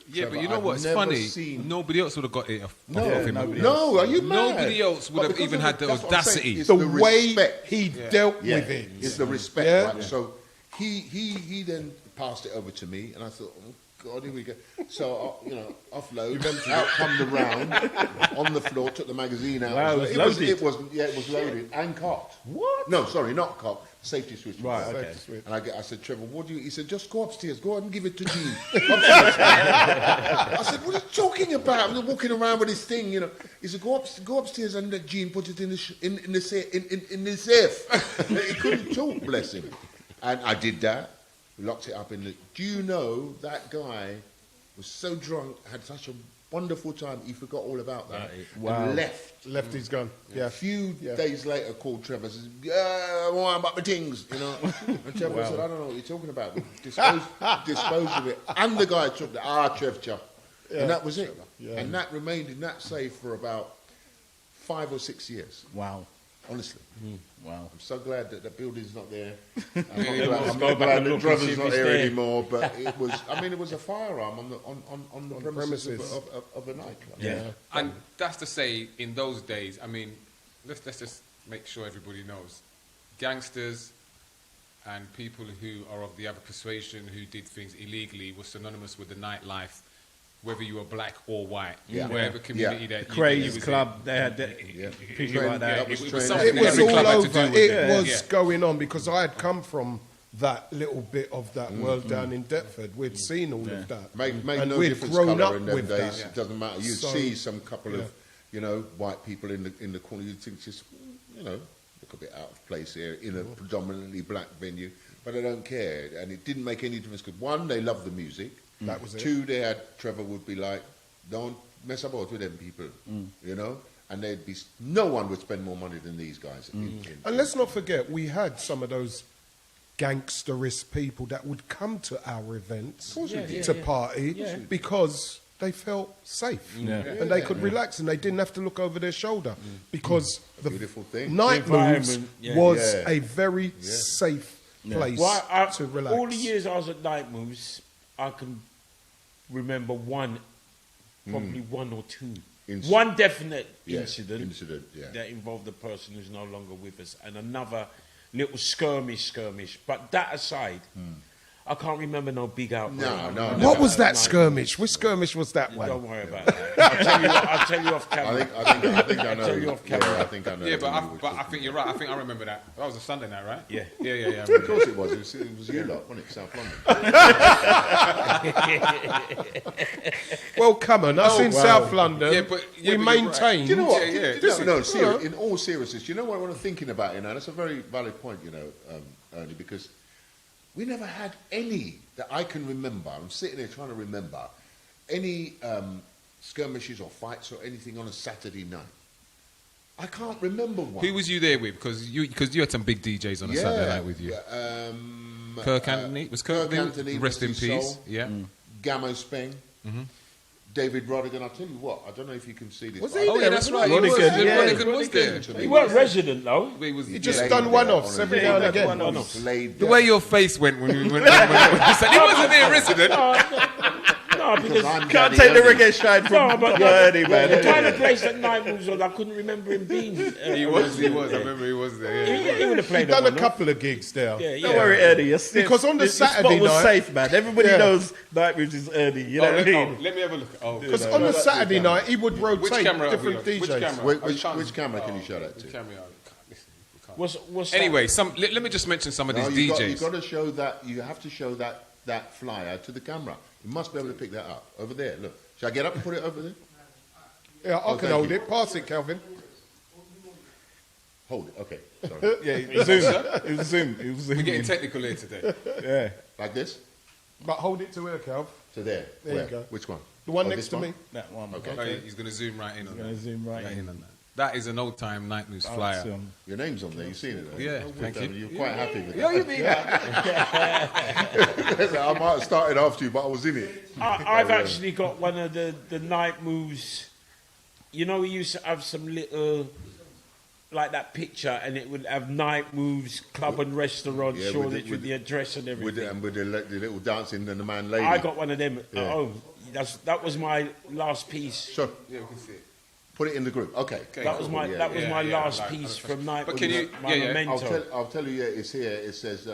Yeah, Trevor, but you know I've what's never funny? seen- Nobody else would have got it off him. No, are you mad? Nobody else would But have because even of had the that's what I'm saying, audacity. it's The the way respect. he dealt with it. It's the respect, Yeah. right? So he then passed it over to me, and I thought, oh God, here we go. So you know, offload. Out come the round on the floor. Took the magazine out. Wow, it was loaded and cocked. What? No, sorry, not cocked. Safety switch. Right, was okay. off. And I said, Trevor, what do you? He said, just go upstairs. Go ahead and give it to Jean. I said, what are you talking about? I'm walking around with this thing, you know. He said, go upstairs and let Jean put it in the safe. He couldn't talk, bless him. And I did that. Locked it up in the... Do you know that guy was so drunk, had such a wonderful time, he forgot all about that. Wow. And left. Left his gun. Yeah. A few days later, called Trevor and says, what about my things, you know? And Trevor said, I don't know what you're talking about. Disposed of it. And the guy took the, Trev. And that was it. Yeah. And that remained in that safe for about 5 or 6 years. Wow. Honestly. Wow. I'm so glad that the building's not there. Let's I'm go not back glad and the look and Trevor's see if not it's there there. anymore. But it was, I mean, it was a firearm on the premises premises. of a nightclub. Yeah. And that's to say, in those days, I mean, let's just make sure everybody knows, gangsters and people who are of the other persuasion who did things illegally was synonymous with the nightlife, whether you were black or white, whatever community that you Craze was Club, they had that. People like that. in. That was It was training. something It was every all club had to over. deal with. It was Yeah. going on because I had come from that little bit of that world down in Deptford. We'd seen all of that. Made and no we'd difference grown colour up in them with days. that. It doesn't matter. You'd So, see some couple of, you know, white people in the corner. You'd think just, you know, look a bit out of place here in a predominantly black venue. But I don't care. And it didn't make any difference because, one, they loved the music. That was it. Two, they had, Trevor would be like, don't mess about with them people, you know? And they'd be, no one would spend more money than these guys. And let's not forget, we had some of those gangsterist people that would come to our events to party because they felt safe and they could relax and they didn't have to look over their shoulder because the beautiful thing. Night Moves environment, was a very safe place Well, to relax. all the years I was at Night Moves, I can remember probably one or two. One definite incident that involved a person who's no longer with us, and another little skirmish. But that aside, I can't remember no big outbreak. No. What was that skirmish? Which skirmish was that one? Don't worry about that. I'll tell you off camera. I think I know. Tell you off camera. Yeah, I think I know. Yeah, but I think you're right. I think I remember that. That was a Sunday night, right? Yeah. Yeah. Of course it was. It was you lot, wasn't it? South London. Well, come on, us in South London, Yeah, but we you're maintained. Do you know what? Yeah. In all seriousness, you know what I'm thinking about it now? That's a very valid point, Ernie, because we never had any that I can remember. I'm sitting there trying to remember any skirmishes or fights or anything on a Saturday night. I can't remember one. Who was you there with? Because you had some big DJs on a Saturday night with you. Kirk Anthony. Was Kirk Anthony, rest in his peace. soul. Yeah. Gammo Speng. David Rodigan. I'll tell you what. I don't know if you can see this. Was but he Oh, yeah, that's right. Rodigan, Rodigan was there. He weren't resident though. He was He just Laid done there one-offs on a- every now and again. One-offs. laid The there. way your face went when you said he wasn't there resident. No, because I'm Can't Daddy take the Ernie. reggae shine from No, but Ernie, the man. kind of place that Night Moves on, I couldn't remember him being. He was. I remember he was there. Yeah. He would have He played done a one, couple of gigs there. Yeah, Don't worry, Ernie. Because on the Saturday spot was night- safe, man. Everybody Yeah. knows Night Moves is Ernie. You know what I mean? Let me have a look. Oh, Because on the Saturday night, he would which rotate camera? are we different on? DJs. Which camera? Which camera can you show that to? Which camera? Listen, we can't. What's that? Anyway, let me just mention some of No, these you've DJs. got to show that. You have to show that flyer to the camera. You must be able to pick that up over there. Look, shall I get up and put it over there? Yeah, I can thank hold you. it. Pass it, Kelvin. Hold it. Okay. Sorry. Yeah, Zoom. It was Zoom. It was Zoom. We're getting technical here today. Yeah. Like this. But hold it to her, Kelv. So there. There Where? you go. Which one? The one Oh, next this to me. That one. Okay. Oh, yeah, he's going to zoom right in on Gonna that. zoom right in. on that. That is an old time Night News flyer. Awesome. Your name's on there. You've seen it. Though. Yeah, Oh, thank well you. done. You're quite happy with Yeah, you that. mean that? I might have started after you, but I was in it. I've actually got one of the Night Moves. You know, we used to have some little, like that picture, and it would have Night Moves Club and Restaurant, Yeah, showing with it the- with the address and everything. With the little dancing and the man lady. I got one of them. Yeah. Oh, that was my last piece. So Yeah, we can see it. put it in the group. Okay. That was my last like, piece from Night but Moves. can you- my yeah. memento. I'll tell you. Yeah, it's here. It says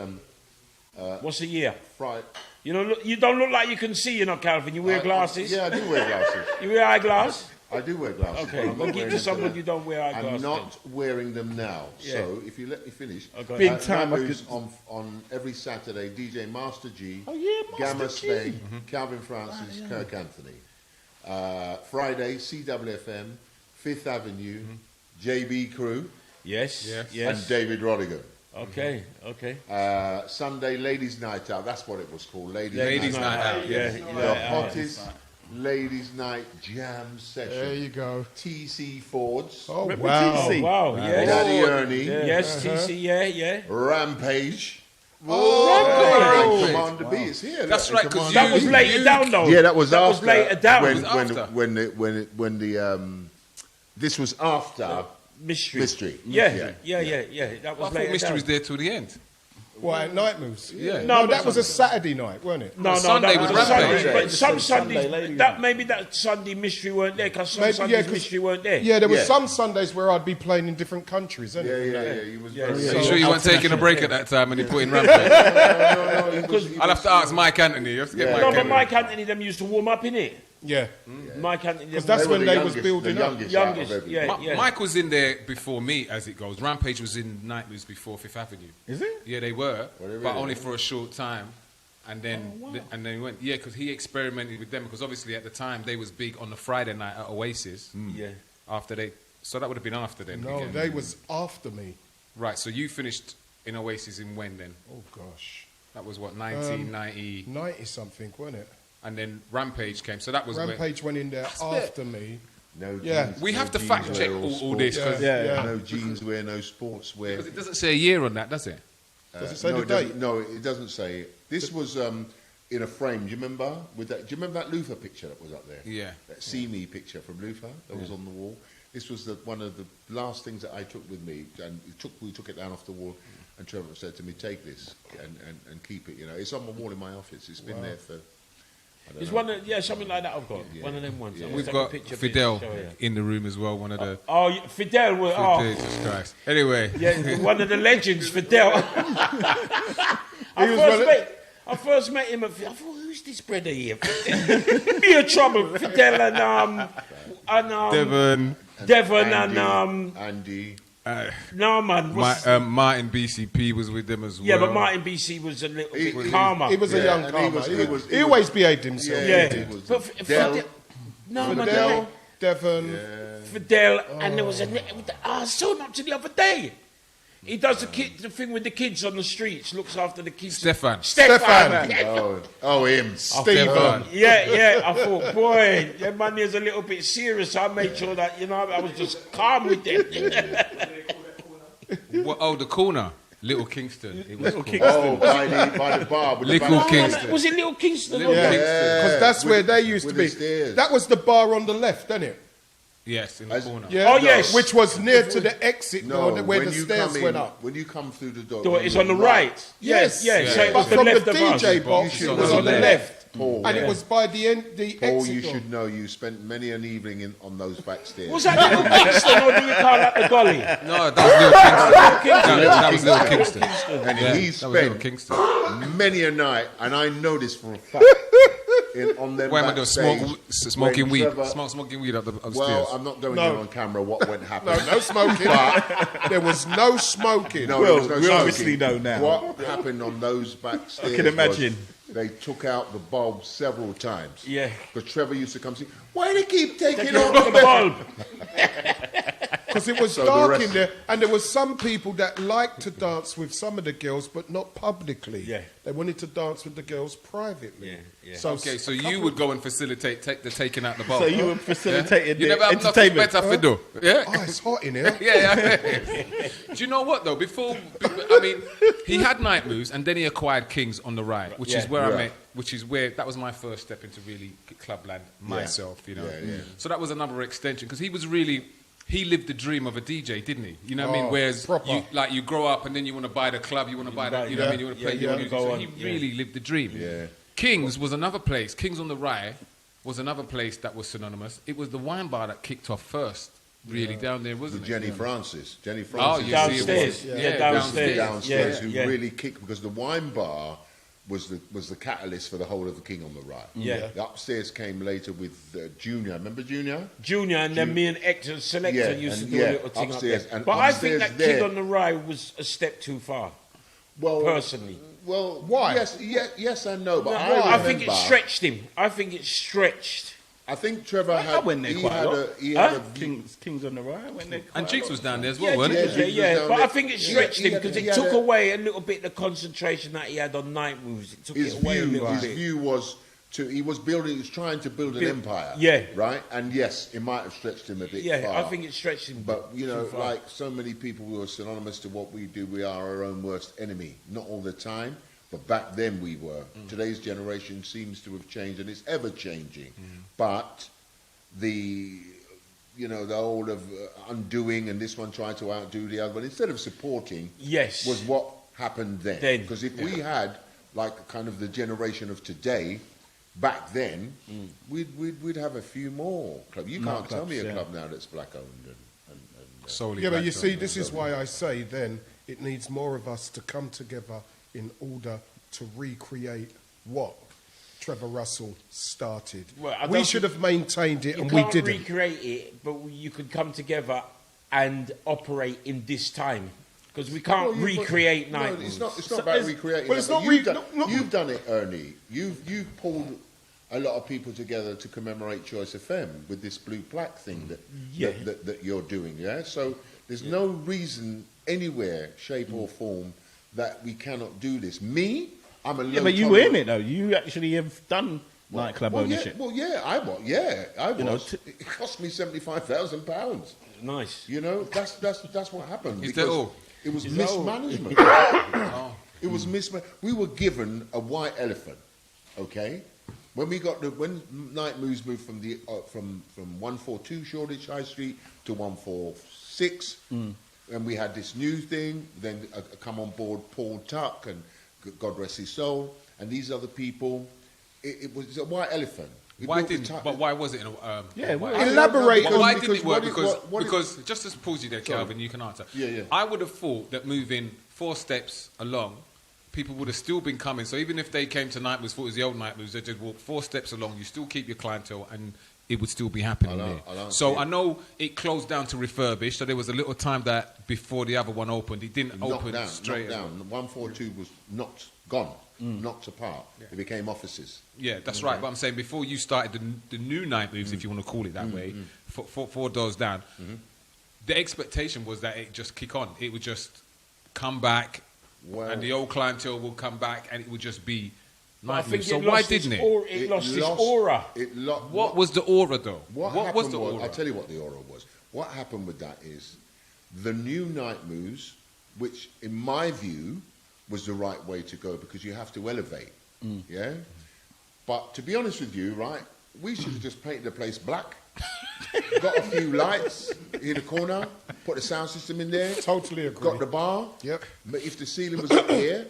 What's the year? Friday. You know, you don't look like you can see, Calvin. You wear glasses. Yeah, I do wear glasses. You wear eyeglass. I do wear glasses. Okay, but I'm we'll not give wearing to them someone today. you don't wear eyeglasses. I'm not wearing them now. Yeah. So if you let me finish, Okay. Big time, Night I Moves could- on every Saturday. DJ Master G, Oh, yeah, Master Gamma G. Speng, Calvin Francis, Kirk Anthony. Friday, CWFM, Fifth Avenue, JB Crew, Yes. Yes. Yes. and David Rodigan. Okay. Okay. Sunday, Ladies' Night Out. That's what it was called. Ladies' Night Out. Yeah. The hottest Ladies' Night jam session. There you go. TC Fords, Oh, Remember wow. TC? Wow. Yes. Daddy Ernie, Yes. TC. Yeah. Rampage. Rampage. Commander B is here. That's Look, right, 'cause Commander That was B. later down though. Yeah, that was That after. was later down. When, It was after. when the this was after Mystery. Mystery. Yeah. Yeah. That I was thought later Mystery down. was there till the end. What, at Night Moves? Yeah. No, but that was a Saturday night, wasn't it? No, Sunday that was was a Rampage. Sunday. But some Sunday Sundays, lady. maybe that Sunday Mystery weren't there because some Maybe, Sundays yeah, 'cause- Mystery weren't there. Yeah, there were Yeah. some Sundays where I'd be playing in different countries, isn't Yeah, it? He was Yeah, very. yeah. Are you sure you weren't taking a break at that time and you put in Rampage? No, he was- I'll have to ask Mike Anthony. You have to get Yeah. Mike No, but Anthony. Mike Anthony them used to warm up in it. Yeah. Mike Anthony. Because them- that's were when the they was youngest- building the up. youngest, Youngest, out of everybody. yeah. Mike was in there before me, as it goes. Rampage was in Night Moves before Fifth Avenue. Is it? Yeah, they were, Were they but really? only for a short time. And then, and then he went. Yeah, because he experimented with them. Because obviously at the time they was big on the Friday night at Oasis. Yeah. After they, so that would have been after them. No, again. they was after me. Right. So you finished in Oasis in when then? Oh, gosh. That was what 1990, 90-something, wasn't it? and then Rampage came. So that was when, Rampage went in there after me. No Yeah. jeans, we no have to jeans fact wear, check all all sports. this because Yeah. No jeans wear, no sports wear. it doesn't say a year on that, does it? Does it say no, the date? No, it doesn't say. This was in a frame. Do you remember? Do you remember that Luther picture that was up there? Yeah. That See Me picture from Luther that was on the wall. This was one of the last things that I took with me, and we took it down off the wall. And Trevor said to me, "Take this and keep it." You know, it's on my wall in my office. It's been there for. I don't There's know. one, something like that I've got. Yeah. One of them ones. I'll We've take a got picture of Fidel it, show you. in the room as well. One of the Oh, Fidel was. Oh, Jesus Christ. Anyway, yeah, one of the legends, Fidel. I I first met him. I thought, who's this brother here? Be a trouble. Fidel and Devon and Andy. no man. Martin BCP was with them as well. Yeah, but Martin BC was a little bit calmer. He was a young and calmer. he was- He always behaved himself. Yeah, but Del. no man. Fidel, Devon. Fidel, and there was I saw him up to the other day. He does the thing with the kids on the streets, looks after the kids. Stefan. Stefan. Yeah. Oh, him. Stephen. Yeah. I thought, boy, that man is a little bit serious. I made sure that, I was just calm with them. The corner. Little Kingston. It was Little called. Kingston. Oh, by the bar. With Little the back. Kingston. Was it Little Kingston? Little Yeah, Kingston. because that's where they used to with be. the stairs. That was the bar on the left, isn't it? Yes, in the As- corner. Yeah. Oh, yes. Which was near to the exit No, door where when the you stairs come in, went up. when you come through the door, It's on the right. Yes. Yeah. So it But was the from left the of us. DJ box, You it should was know on the that. left. Paul, And it was by the end, the Paul, exit you door. should know you spent many an evening on those back stairs. Was that Little Kingston or do we call that the Gully? No, that was Little Kingston. That was Little Kingston. And Yeah, he that was Little spent Kingston. many a night, and I know this for a fact, on them Why am I doing backstage smoking when weed? Trevor- Smoking weed upstairs. Well, I'm not going No. in on camera what went happen. No smoking. There was no smoking. No, there was no we smoking. obviously know now. What happened on those backstairs? I can imagine. was They took out the bulb several times. Yeah. Because Trevor used to come see, why do they keep taking Taking off off the the bulb. Because it was So the dark rest- in there, and there was some people that liked to dance with some of the girls, but not publicly. Yeah. They wanted to dance with the girls privately. Yeah. So Okay, so you would go and facilitate the taking out the bulb. So you were facilitating You the never have nothing entertainment. better for do. Yeah? Oh, it's hot in here. Yeah. Do you know what though? I mean, he had Night Moves, and then he acquired Kings on the Rye, which is where I met. Which is where that was my first step into really clubland myself. Yeah, So that was another extension because he was really. He lived the dream of a DJ, didn't he? You know what I mean? Whereas proper. you grow up and then you want to buy the club, you want to buy that, you know what I mean? You want to play your music. So he really lived the dream. Yeah. Kings was another place. Kings on the Rye was another place that was synonymous. It was the wine bar that kicked off first, really, down there, wasn't it? Jenny Francis. Jenny Oh, Francis. you Downstairs. see, it was, Yeah, downstairs. Downstairs, Yeah. who really kicked, because the wine bar was the catalyst for the whole of the King on the Rye. Yeah. The upstairs came later with Junior. Remember Junior? Junior and then me and Hector Selector used to do a little thing upstairs, up there. and But I think upstairs that there- Kid on the Rye was a step too far, personally. Well, Why? Yes and no. But I think it remember- stretched him. I think it stretched. I think Trevor I had. went there he quite a had lot. he had a Kings on the right. Went there And quite a Jigs lot. was down there as well, wasn't yeah, he? Jigs was down But there. I think it He stretched had- him he had- because he it had took a- away a little bit the concentration that he had on Night Moves. It took his it away a little bit. view was he was trying to build an empire. Yeah. Right. And yes, it might have stretched him a bit. Yeah, far. I think it stretched him. But you know, too far. like so many people who are synonymous to what we do, we are our own worst enemy. Not all the time, but back then we were. Today's generation seems to have changed, and it's ever changing. But the whole of undoing, and this one trying to outdo the other one instead of supporting. Yes. was what happened then. Then, Because if we had like kind of the generation of today. Back then, we'd have a few more clubs. You can't tell me a club now that's black owned and Solely Yeah, but black you see, owned. this is why I say then it needs more of us to come together in order to recreate what Trevor Russell started. Well, I We don't should have maintained it, You and we can't didn't. recreate it, but you could come together and operate in this time. Because we can't recreate No, Night it's Moves. not. It's not So about it's- recreating. well, it's that, not but re- you've done it, Ernie. You've pulled a lot of people together to commemorate Choice FM with this blue plaque thing that you're doing. Yeah. So there's no reason anywhere, shape or form that we cannot do this. I'm a Yeah, but you were in it though. You actually have done nightclub ownership. I was. I was. You know, it cost me £75,000. Nice. You know, that's what happened. Is that because all? It was Is that all? mismanagement. It was mismanagement. We were given a white elephant. Okay, when Night Moves moved from the from 142 Shoreditch High Street to 146, and we had this new thing. Then come on board Paul Tuck and God rest his soul, and these other people. It was a white elephant. Why was it? Elaborate on- Why didn't it work? what Because just to pause you there, Calvin, you can answer. Yeah. I would have thought that moving 4 steps along, people would have still been coming. So even if they came to Nightmoves, thought it was the old Nightmoves, they just walk 4 steps along. You still keep your clientele, and it would still be happening there. So I know it closed down to refurbish. So there was a little time that before the other one opened, it didn't open straight. Knocked down. 142 was knocked apart. It became offices. Yeah, that's right. But I'm saying before you started the new Nightmoves, if you want to call it that way, 4 doors down, the expectation was that it just kick on. It would just come back, and the old clientele will come back, and it would just be Nightmoves. So why didn't it? It lost its aura. What was the aura, though? What was the aura? I'll tell you what the aura was. What happened with that is the new Nightmoves, which in my view was the right way to go, because you have to elevate. Yeah? But to be honest with you, right, we should have just painted the place black. Got a few lights in the corner, put the sound system in there. Totally agree. Got the bar. Yep. But if the ceiling was up here,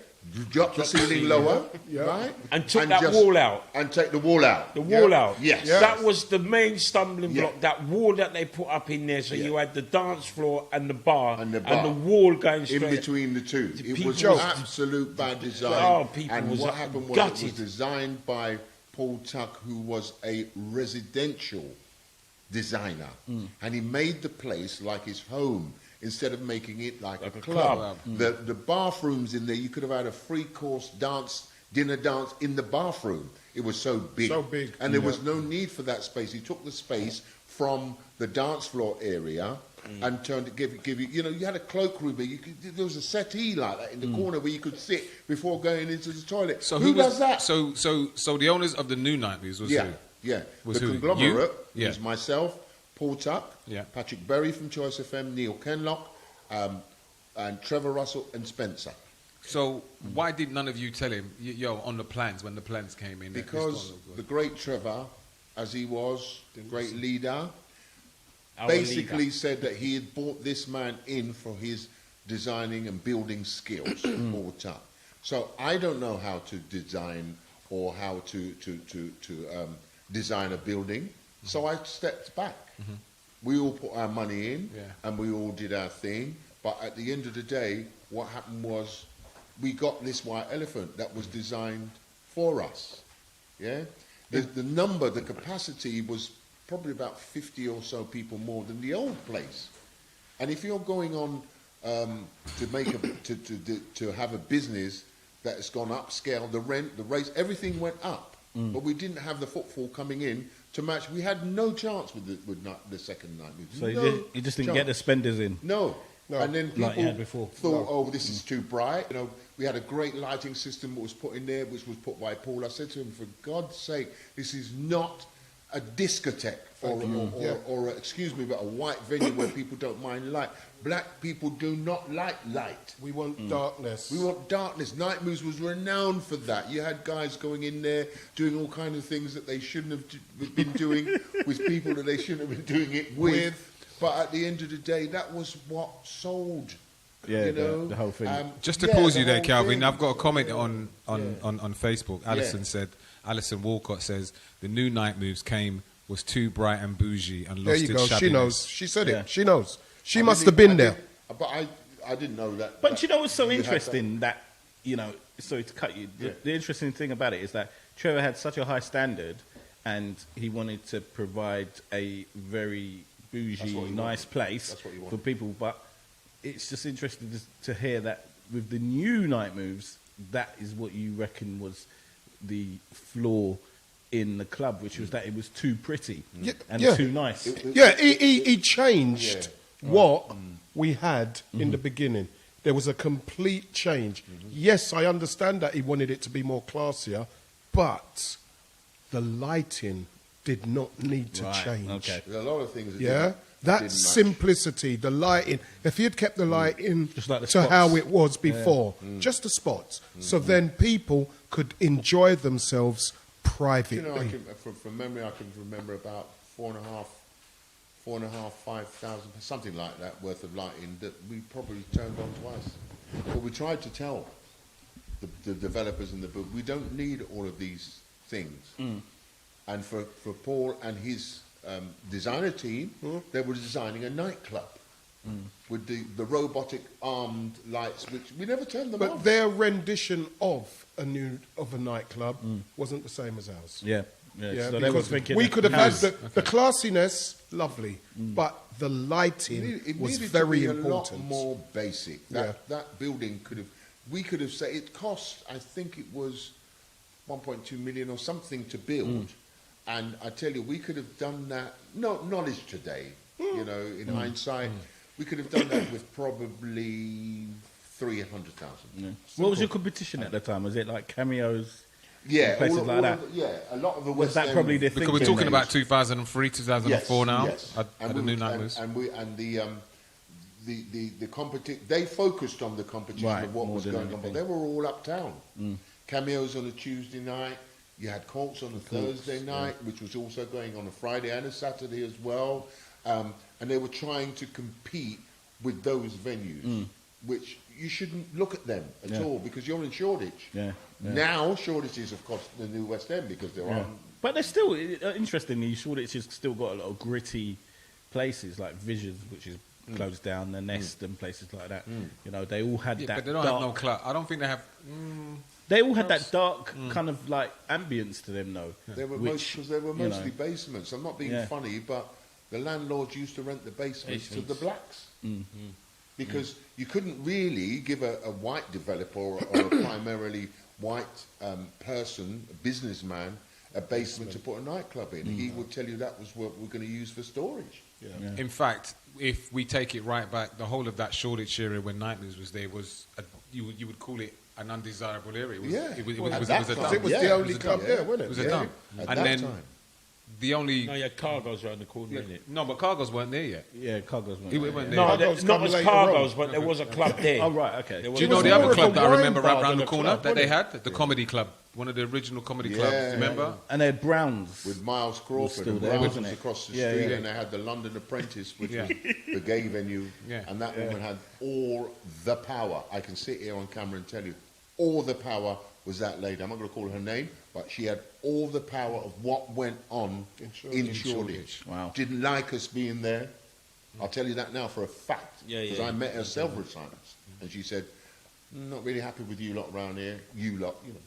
drop the ceiling lower, right? And took that wall out. And take the wall out. The wall out. Yes. That was the main stumbling block, that wall that they put up in there. So you had the dance floor and the bar, and the wall going straight. In between the two. It was absolute bad design. And what happened was it was designed by Paul Tuck, who was a residential designer. And he made the place like his home, instead of making it like a club. The bathrooms in there, you could have had a 3-course dinner dance in the bathroom. It was so big. So big. And there was no need for that space. He took the space from the dance floor area and turned it, give you, you had a cloakroom there. There was a settee like that in the corner where you could sit before going into the toilet. So who does that? So the owners of the new Nightmoves was who? Yeah. Was the who? conglomerate You? was myself, Paul Tuck, Patrick Berry from Choice FM, Neil Kenlock, and Trevor Russell and Spencer. So why did none of you tell him, on the plans, when the plans came in? Because the great Trevor, as he was, the great leader, basically said that he had brought this man in for his designing and building skills, Paul Tuck. So I don't know how to design or how to design a building. So I stepped back. We all put our money in, and we all did our thing. But at the end of the day, what happened was we got this white elephant that was designed for us. Yeah, the capacity was probably about 50 or so people more than the old place. And if you're going on to have a business that's gone upscale, the rent, the rates, everything went up. But we didn't have the footfall coming in to match. We had no chance with the second night. So you just didn't get the spenders in? No. And then people thought, No. this is too bright. We had a great lighting system that was put in there, which was put by Paul. I said to him, for God's sake, this is not a discotheque or excuse me, but a white venue where people don't mind light. Black people do not like light. We want darkness. We want darkness. Nightmoves was renowned for that. You had guys going in there doing all kinds of things that they shouldn't have been doing with people that they shouldn't have been doing it with. But at the end of the day, that was what sold. Yeah, the whole thing. Just to pause you there, Calvin, I've got a comment on Facebook. Alison Walcott says, the new Nightmoves was too bright and bougie and lost its shabbiness. She knows. She said it. She knows. She must have been there. But I didn't know that. But you know what's so interesting that, sorry to cut you, the interesting thing about it is that Trevor had such a high standard and he wanted to provide a very bougie, nice place for people. But it's just interesting to hear that with the new Nightmoves, that is what you reckon was the flaw in the club, which was that it was too pretty and too nice. He changed what we had in the beginning. There was a complete change. Yes, I understand that he wanted it to be more classier, but the lighting did not need to change. Okay. There's a lot of things that that simplicity, the lighting. If he had kept the lighting just like the to how it was before, just the spots, so then people could enjoy themselves privately. From memory, I can remember about 5,000, something like that worth of lighting that we probably turned on twice. But we tried to tell the developers in the book, we don't need all of these things. And for Paul and his designer team, they were designing a nightclub. with the robotic armed lights, which we never turned them But off. their rendition of a nightclub wasn't the same as ours. Yeah. Yeah, So they were because thinking we could have had house. the classiness, lovely, but the lighting It was needed very to be important. a lot more basic. That building could have, we could have said it cost, I think it was 1.2 million or something to build. And I tell you, we could have done that, no knowledge today, you know, in hindsight, we could have done that with probably 300,000. What was your competition at the time? Was it like Cameos? Yeah, Places like that. A lot of the Was West that End- probably the Because thing? we're talking about 2003, 2004 now. Yes. At the new Nightmares. And the competition, they focused on the competition Right, of what more was than going on, anything. but they were all uptown. Cameos on a Tuesday night, you had Colts on a Thursday night, which was also going on a Friday and a Saturday as well. And they were trying to compete with those venues, which you shouldn't look at them at all because you're in Shoreditch. Yeah. Now Shoreditch is, of course, the new West End because they're on. But they're still, interestingly, Shoreditch has still got a lot of gritty places like Visions, which is closed down, the Nest and places like that. You know, they all had Yeah, that but they don't dark... have no club. I don't think they have. They all had that dark kind of like ambience to them, though. They were which, because they were you know, mostly basements. I'm not being funny, but the landlords used to rent the basements to the blacks because you couldn't really give a white developer or a primarily white person, a businessman, a basement to put a nightclub in. He would tell you that was what we're going to use for storage. In fact, if we take it right back, the whole of that Shoreditch area when Nightmares was there was, you would call it an undesirable area. It was, Yeah. it was, it Well, was, at it was a that dump. time, It was Yeah, the it only was a club dump, there, yeah. wasn't it? It was a dump. At And that then time. the only... No, yeah, Cargo's around the corner, isn't it? No, but Cargos weren't there yet. Yeah, Cargo's one. It weren't there. No, Cargo's not come as later Cargo's, on. but there was a club there. Oh, right, okay. There was Do you It know was the more other of club a that I wine remember bar right around than the a corner club, that they wasn't had? The Comedy Club. One of the original comedy clubs. Yeah. Remember? And they had Browns. With Miles Crawford still and there, Browns wasn't was it? across the Yeah, street, yeah. and they had the London Apprentice, which Yeah. was the gay venue, Yeah. and that woman had all the power. I can sit here on camera and tell you, all the power was that lady. I'm not going to call her name, but she had all the power of what went on in Shoreditch. Wow. Didn't like us being there. I'll tell you that now for a fact, Yeah, because yeah. I met her several times, and she said, "Not really happy with you lot around here. You lot, you know."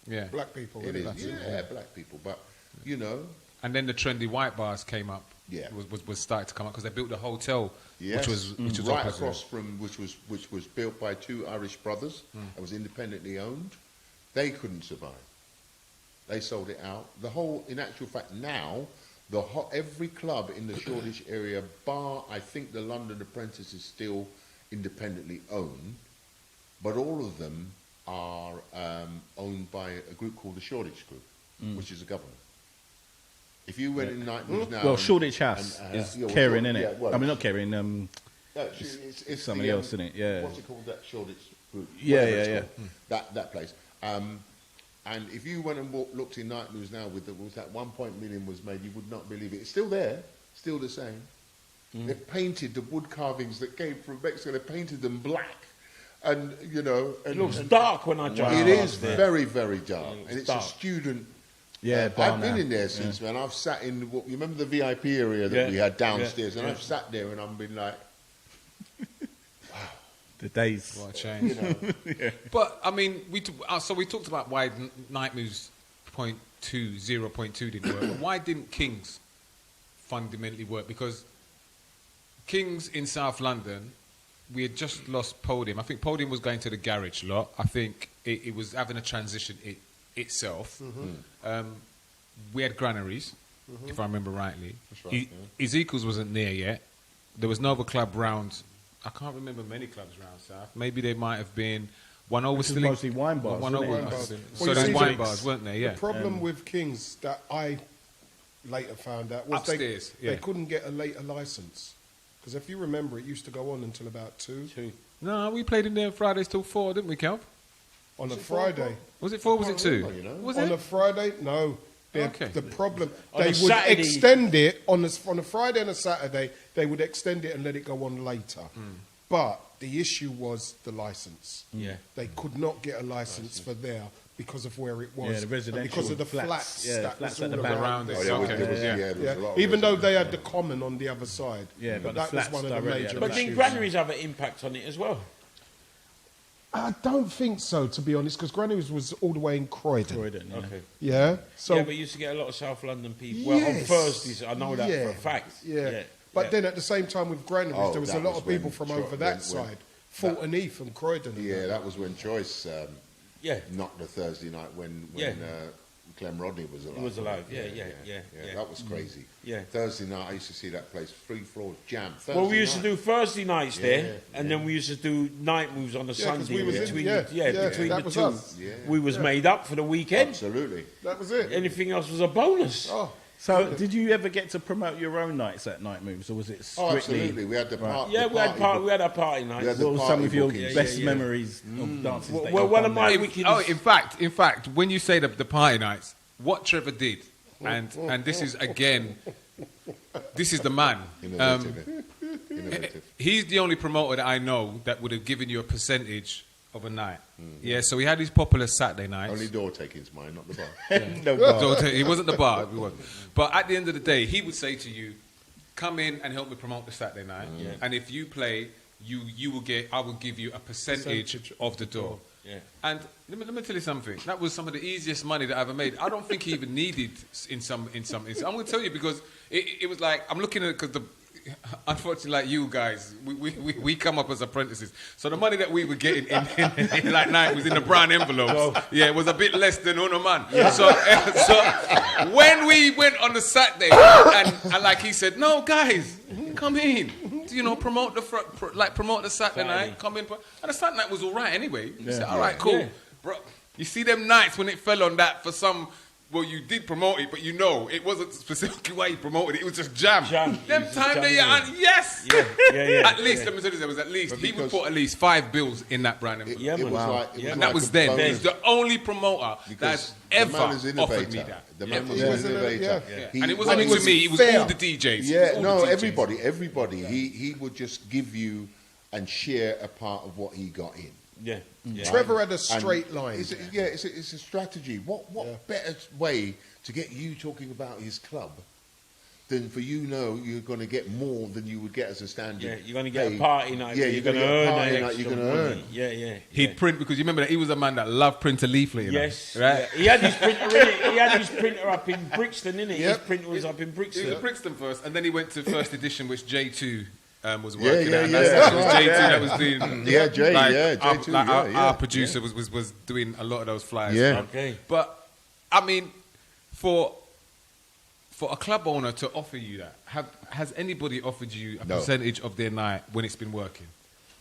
Yeah. Black people. It really. is, yeah, black people, but you know, And then the trendy white bars came up. Yeah. Was starting to come up because they built a hotel, yes, which was right opposite. across from which was built by two Irish brothers. It was independently owned. They couldn't survive. They sold it out. The whole, in actual fact, now every club in the Shoreditch area, bar I think the London Apprentice is still independently owned, but all of them are owned by a group called the Shoreditch Group, which is a government. If you went in Nightmares now... Well, and- Shoreditch House and, is yeah, well, Karen, Shoreditch- innit? yeah, well, I mean, not Karen. no, it's somebody the, else, isn't it? Yeah. What's it called, that Shoreditch Group? Yeah, Whatever yeah, it's called. That place. And if you went and looked in Nightmares now with that 1 million was made, you would not believe it. It's still there, still the same. They've painted the wood carvings that came from Mexico. They painted them black, and you know, It looks dark when I drive. It is past there. very, very dark, and it's dark. a student. Yeah, bar I've been now. in there since, man. I've sat in. You remember the VIP area that Yeah, we had downstairs, yeah, and yeah. I've sat there and I've been like, The days. What a change. you know, But I mean, so we talked about why Nightmares 0.2 didn't work. But why didn't Kings fundamentally work? Because Kings in South London, we had just lost Podium. I think Podium was going to the garage lot. I think it was having a transition itself. We had Granaries, if I remember rightly. That's right, Ezekiel's wasn't there yet. There was no other club round. I can't remember many clubs around South. Maybe there might have been. One over Which was still mostly wine bars, One wasn't over it? must Wine have been. bars. So Well, you there's see, wine the- bars, weren't there? Yeah. The problem with Kings that I later found out was Upstairs, yeah. they couldn't get a later license. Because if you remember, it used to go on until about 2 No, we played in there Fridays till 4, didn't we, Cal? on a Friday. Was it 4? Was it 2? remember, you know. Was On a it? Friday, no. Okay. The problem, On they a would Saturday- extend it on a Friday and a Saturday. They would extend it and let it go on later. But the issue was the license. Yeah. They could not get a license for there because of where it was. Yeah, the residential and because of the flats. flats Yeah, that flats was at all the back. around it. Oh, there was, Okay. there was, Yeah. there was Yeah. a lot of Even though they had the residential. common on the other side. Yeah, but the that was flats one of the directly major at But the didn't issues. granaries have an impact on it as well? I don't think so, to be honest, because Granny's was all the way in Croydon. Croydon, yeah. Okay. Yeah, so Yeah, but you used to get a lot of South London people. Well, on Yes. Thursdays, I know that Yeah. for a fact. Yeah. But yeah. then at the same time with Granny's, Oh, there was a that lot was of people when from Cho- over that when- side, Fulton Heath and Croydon. and Yeah, that. that was when Choice Yeah. knocked the Thursday night when Yeah. Clem Rodney was alive. He was alive, yeah. That was crazy. Yeah. Thursday night, I used to see that place 3 floors jammed. Well, we Thursday used to night. do Thursday nights there, and then we used to do night moves on a Yeah, 'cause Sunday. we was in- between yeah, the, yeah, between that the was two, us. Yeah. we was made up for the weekend. Absolutely. That was it. Anything else was a bonus. Oh, So, did you ever get to promote your own nights at Night Moves, or was it Oh, strictly? absolutely. We had the part. Yeah, the we had party we had our party nights. We had the What were some party of your bookings. best yeah. memories of dances? that Well, you've one done of my there? wicked. In fact, when you say the party nights, what Trevor did, and this is again, this is the man. Innovative. Innovative. He's the only promoter that I know that would have given you a percentage of a night. Yeah, so we had these popular Saturday nights. Only door taking's mine, not the bar. No bar. So he wasn't the bar. He wasn't. But at the end of the day, he would say to you, "Come in and help me promote the Saturday night. And if you play, you will get. I will give you a percentage of the door." Yeah. And let me tell you something. That was some of the easiest money that I ever made. I don't think he even needed in some. I'm going to tell you because it was like I'm looking at it because unfortunately, like you guys, we come up as apprentices. So the money that we were getting in like night was in the brown envelopes. Yeah, it was a bit less than Uno Man. So when we went on the Saturday, and like he said, no guys, come in. You know, promote the Saturday night. Come in, and the Saturday night was all right anyway. You said, all right, cool, bro. You see them nights when it fell on that for some. Well, you did promote it, but you know it wasn't specifically why you promoted it. It was just jam. Them time there, yes. Yeah. At least, let me tell you, there was at least he would put at least 5 bills in that brand envelope. Yeah, It man. was Wow. like, it And was that like was a then. bonus He's the only promoter that's because the ever man is offered innovator. me that. The man was Yeah. an innovator. Yeah. He- And it wasn't And only it to was me, it was fair. all the DJs. It Yeah, was all no, the DJs. everybody. He would just give you and share a part of what he got in. Yeah. Trevor had a And straight line. It's a strategy. What better way to get you talking about his club than for you know you're going to get more than you would get as a standard. Yeah, you're going to get pay. a party night. Yeah, you're going to earn party that night. extra You're going to money. earn. Yeah. He'd print because you remember that he was a man that loved print a leaflet. You know? Yes. Right? Yeah. He had his printer in it. He had his printer up in Brixton, innit? His Yep. printer was up in He was Brixton. at Brixton first, and then he went to first edition, which J2 was Yeah, working yeah, at. And yeah, that's that's it was right, J2 yeah. that was doing. Yeah, Jay, like, yeah, our, J2, like yeah, our producer was doing a lot of those flyers. Yeah. Okay. But I mean, for a club owner to offer you that, has anybody offered you a No. percentage of their night when it's been working?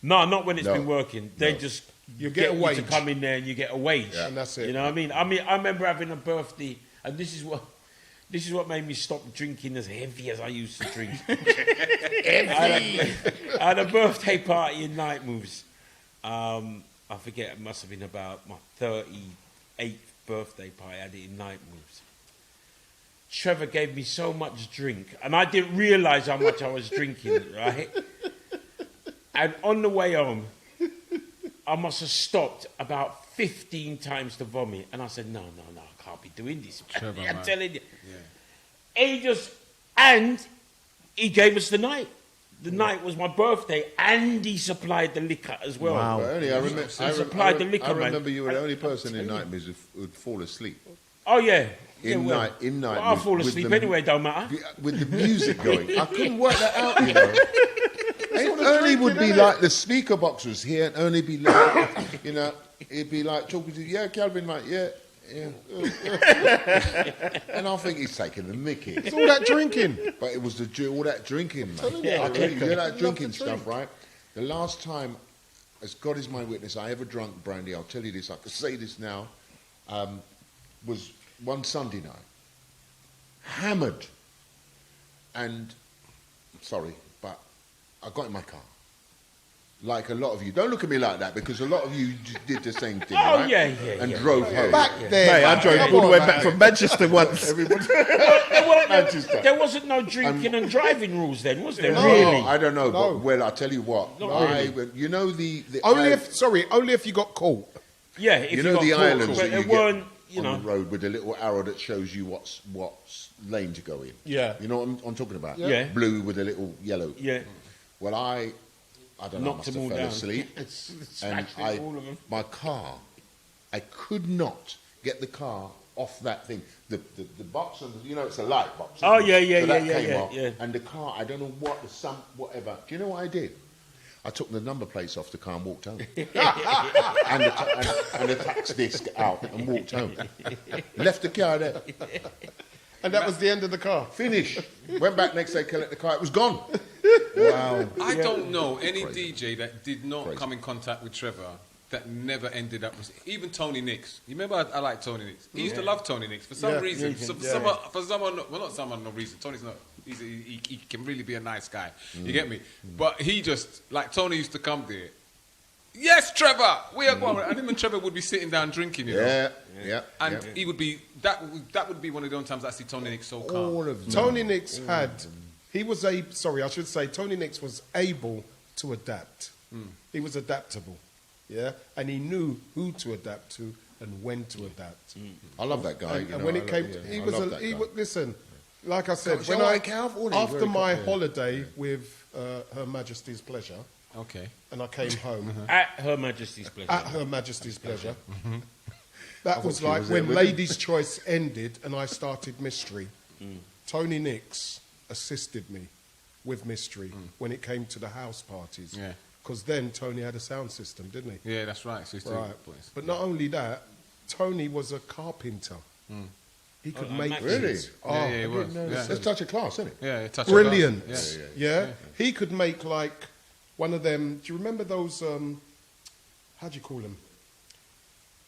No, not when it's No. been working. They No. just You get a you wage. to come in there and you get a wage. And that's it. You know what I mean? I remember having a birthday, and this is what made me stop drinking as heavy as I used to drink. I had a birthday party in Night Moves. I forget, it must have been about my 38th birthday party. I had it in Night Moves. Trevor gave me so much drink, and I didn't realise how much I was drinking, right? And on the way home, I must have stopped about 15 times to vomit. And I said, no, I can't be doing this. Trevor, I'm man. telling you. And he gave us the night. The night was my birthday, and he supplied the liquor as well. Wow. But only, I supplied the liquor, I man. remember you were the only person in Nightmares who'd fall asleep. Oh, yeah. In well, night, well, I'll fall with asleep the- anyway, don't matter. With the music going. I couldn't work that out, you know. And Ernie would be like, the speaker box was here, and Ernie be like, you know, he'd be like talking to you, yeah, Calvin, like, yeah. And I think he's taking the mickey. It's all that drinking. But it was all that drinking, man. Telling you, I tell you, that love drinking to drink. stuff, right? The last time, as God is my witness, I ever drunk brandy, I'll tell you this, I can say this now, was one Sunday night. Hammered. And, sorry, but I got in my car. Like a lot of you. Don't look at me like that, because a lot of you just did the same thing, Oh, right? yeah, And drove home. Back there. Hey, I man. drove Come all the on, way man. back from Manchester once. Everybody. Manchester. There wasn't no drinking and driving rules then, was there? No. Really? I don't know, No. but well, I'll tell you what. Not really. You know the Only if you got caught. Yeah, if you know got the caught, islands but that you it weren't, get you know. on the road with a little arrow that shows you what's lane to go in. Yeah. You know what I'm talking about? Yeah. Blue with a little yellow. Yeah. Well, I don't know, I Knocked must them all have fell down. asleep. and Smashed all of them. my car, I could not get the car off that thing. The box, and you know, it's a light box. Oh, isn't it? yeah, So that yeah, came yeah, off, yeah. And the car, I don't know what, whatever. Do you know what I did? I took the number plates off the car and walked home. and the tax disc out and walked home. Left the car there. And that was the end of the car. Finish. Went back next day, collect the car. It was gone. Wow. I don't know any Crazy. DJ that did not Crazy. come in contact with Trevor that never ended up with... Even Tony Nicks. You remember I like Tony Nicks? He used to love Tony Nicks. For some reason. For someone, no reason. Tony's not... He can really be a nice guy. You get me? But he just... Like, Tony used to come there. Yes, Trevor! We are going... And him and Trevor would be sitting down drinking, you know? Yeah. And he would be... That would be one of the only times I see Tony Nicks so calm. All of them. Tony Nicks had, he was Tony Nicks was able to adapt. He was adaptable, yeah, and he knew who to adapt to and when to adapt. I love that guy. And when it came, he was listen. Like I said, Shall when I California? after Very my cool, yeah. holiday with Her Majesty's pleasure, Okay. and I came home At Her Majesty's pleasure. at Her Majesty's pleasure. That was she like was there when with Ladies' Choice ended and I started Mystery. Tony Nicks assisted me with Mystery when it came to the house parties. Yeah. Because then Tony had a sound system, didn't he? Yeah, that's right. So he's Right. still- But not only that, Tony was a carpenter. He could make Max. Really? things. Yeah, he was. It's Yeah. a touch of class, isn't it? Yeah, touch of Brilliant. glass. Yeah. He could make like one of them. Do you remember those? How do you call them?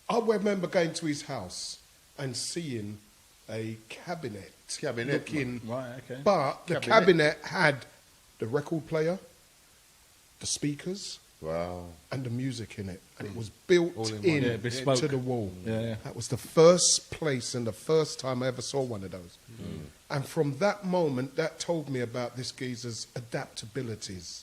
I remember going to his house and seeing a cabinet. Looking, Right, okay. but the cabinet had the record player, the speakers, Wow. and the music in it, and it was built All in one. in Yeah, bespoke. to the wall. Yeah. That was the first place and the first time I ever saw one of those. And from that moment, that told me about this geezer's adaptabilities.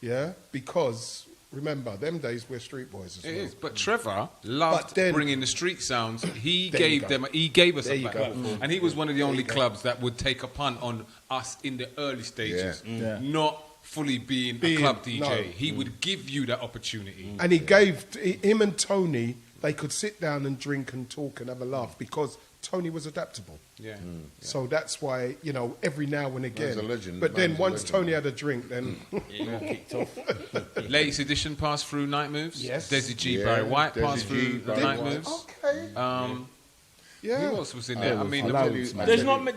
Yeah, because remember, them days we're street boys as It well. is, but Trevor loved But then- bringing the street sounds. He There you gave go. them. He gave us There a you platform, go. and he was one of the only clubs that would take a punt on us in the early stages, Yeah. not fully being a club DJ. no. He would give you that opportunity. And he gave him and Tony. They could sit down and drink and talk and have a laugh because Tony was adaptable. Yeah. So that's why, every now and again. Man's a legend. But then Man's a once legend. Tony had a drink, then It all kicked off. Latest edition passed through Night Moves. Yes. Desi G, Yeah, Barry White Desi passed G, through Barry Night White. Moves. okay, yeah. Who else was in there? I mean, loads, the, man.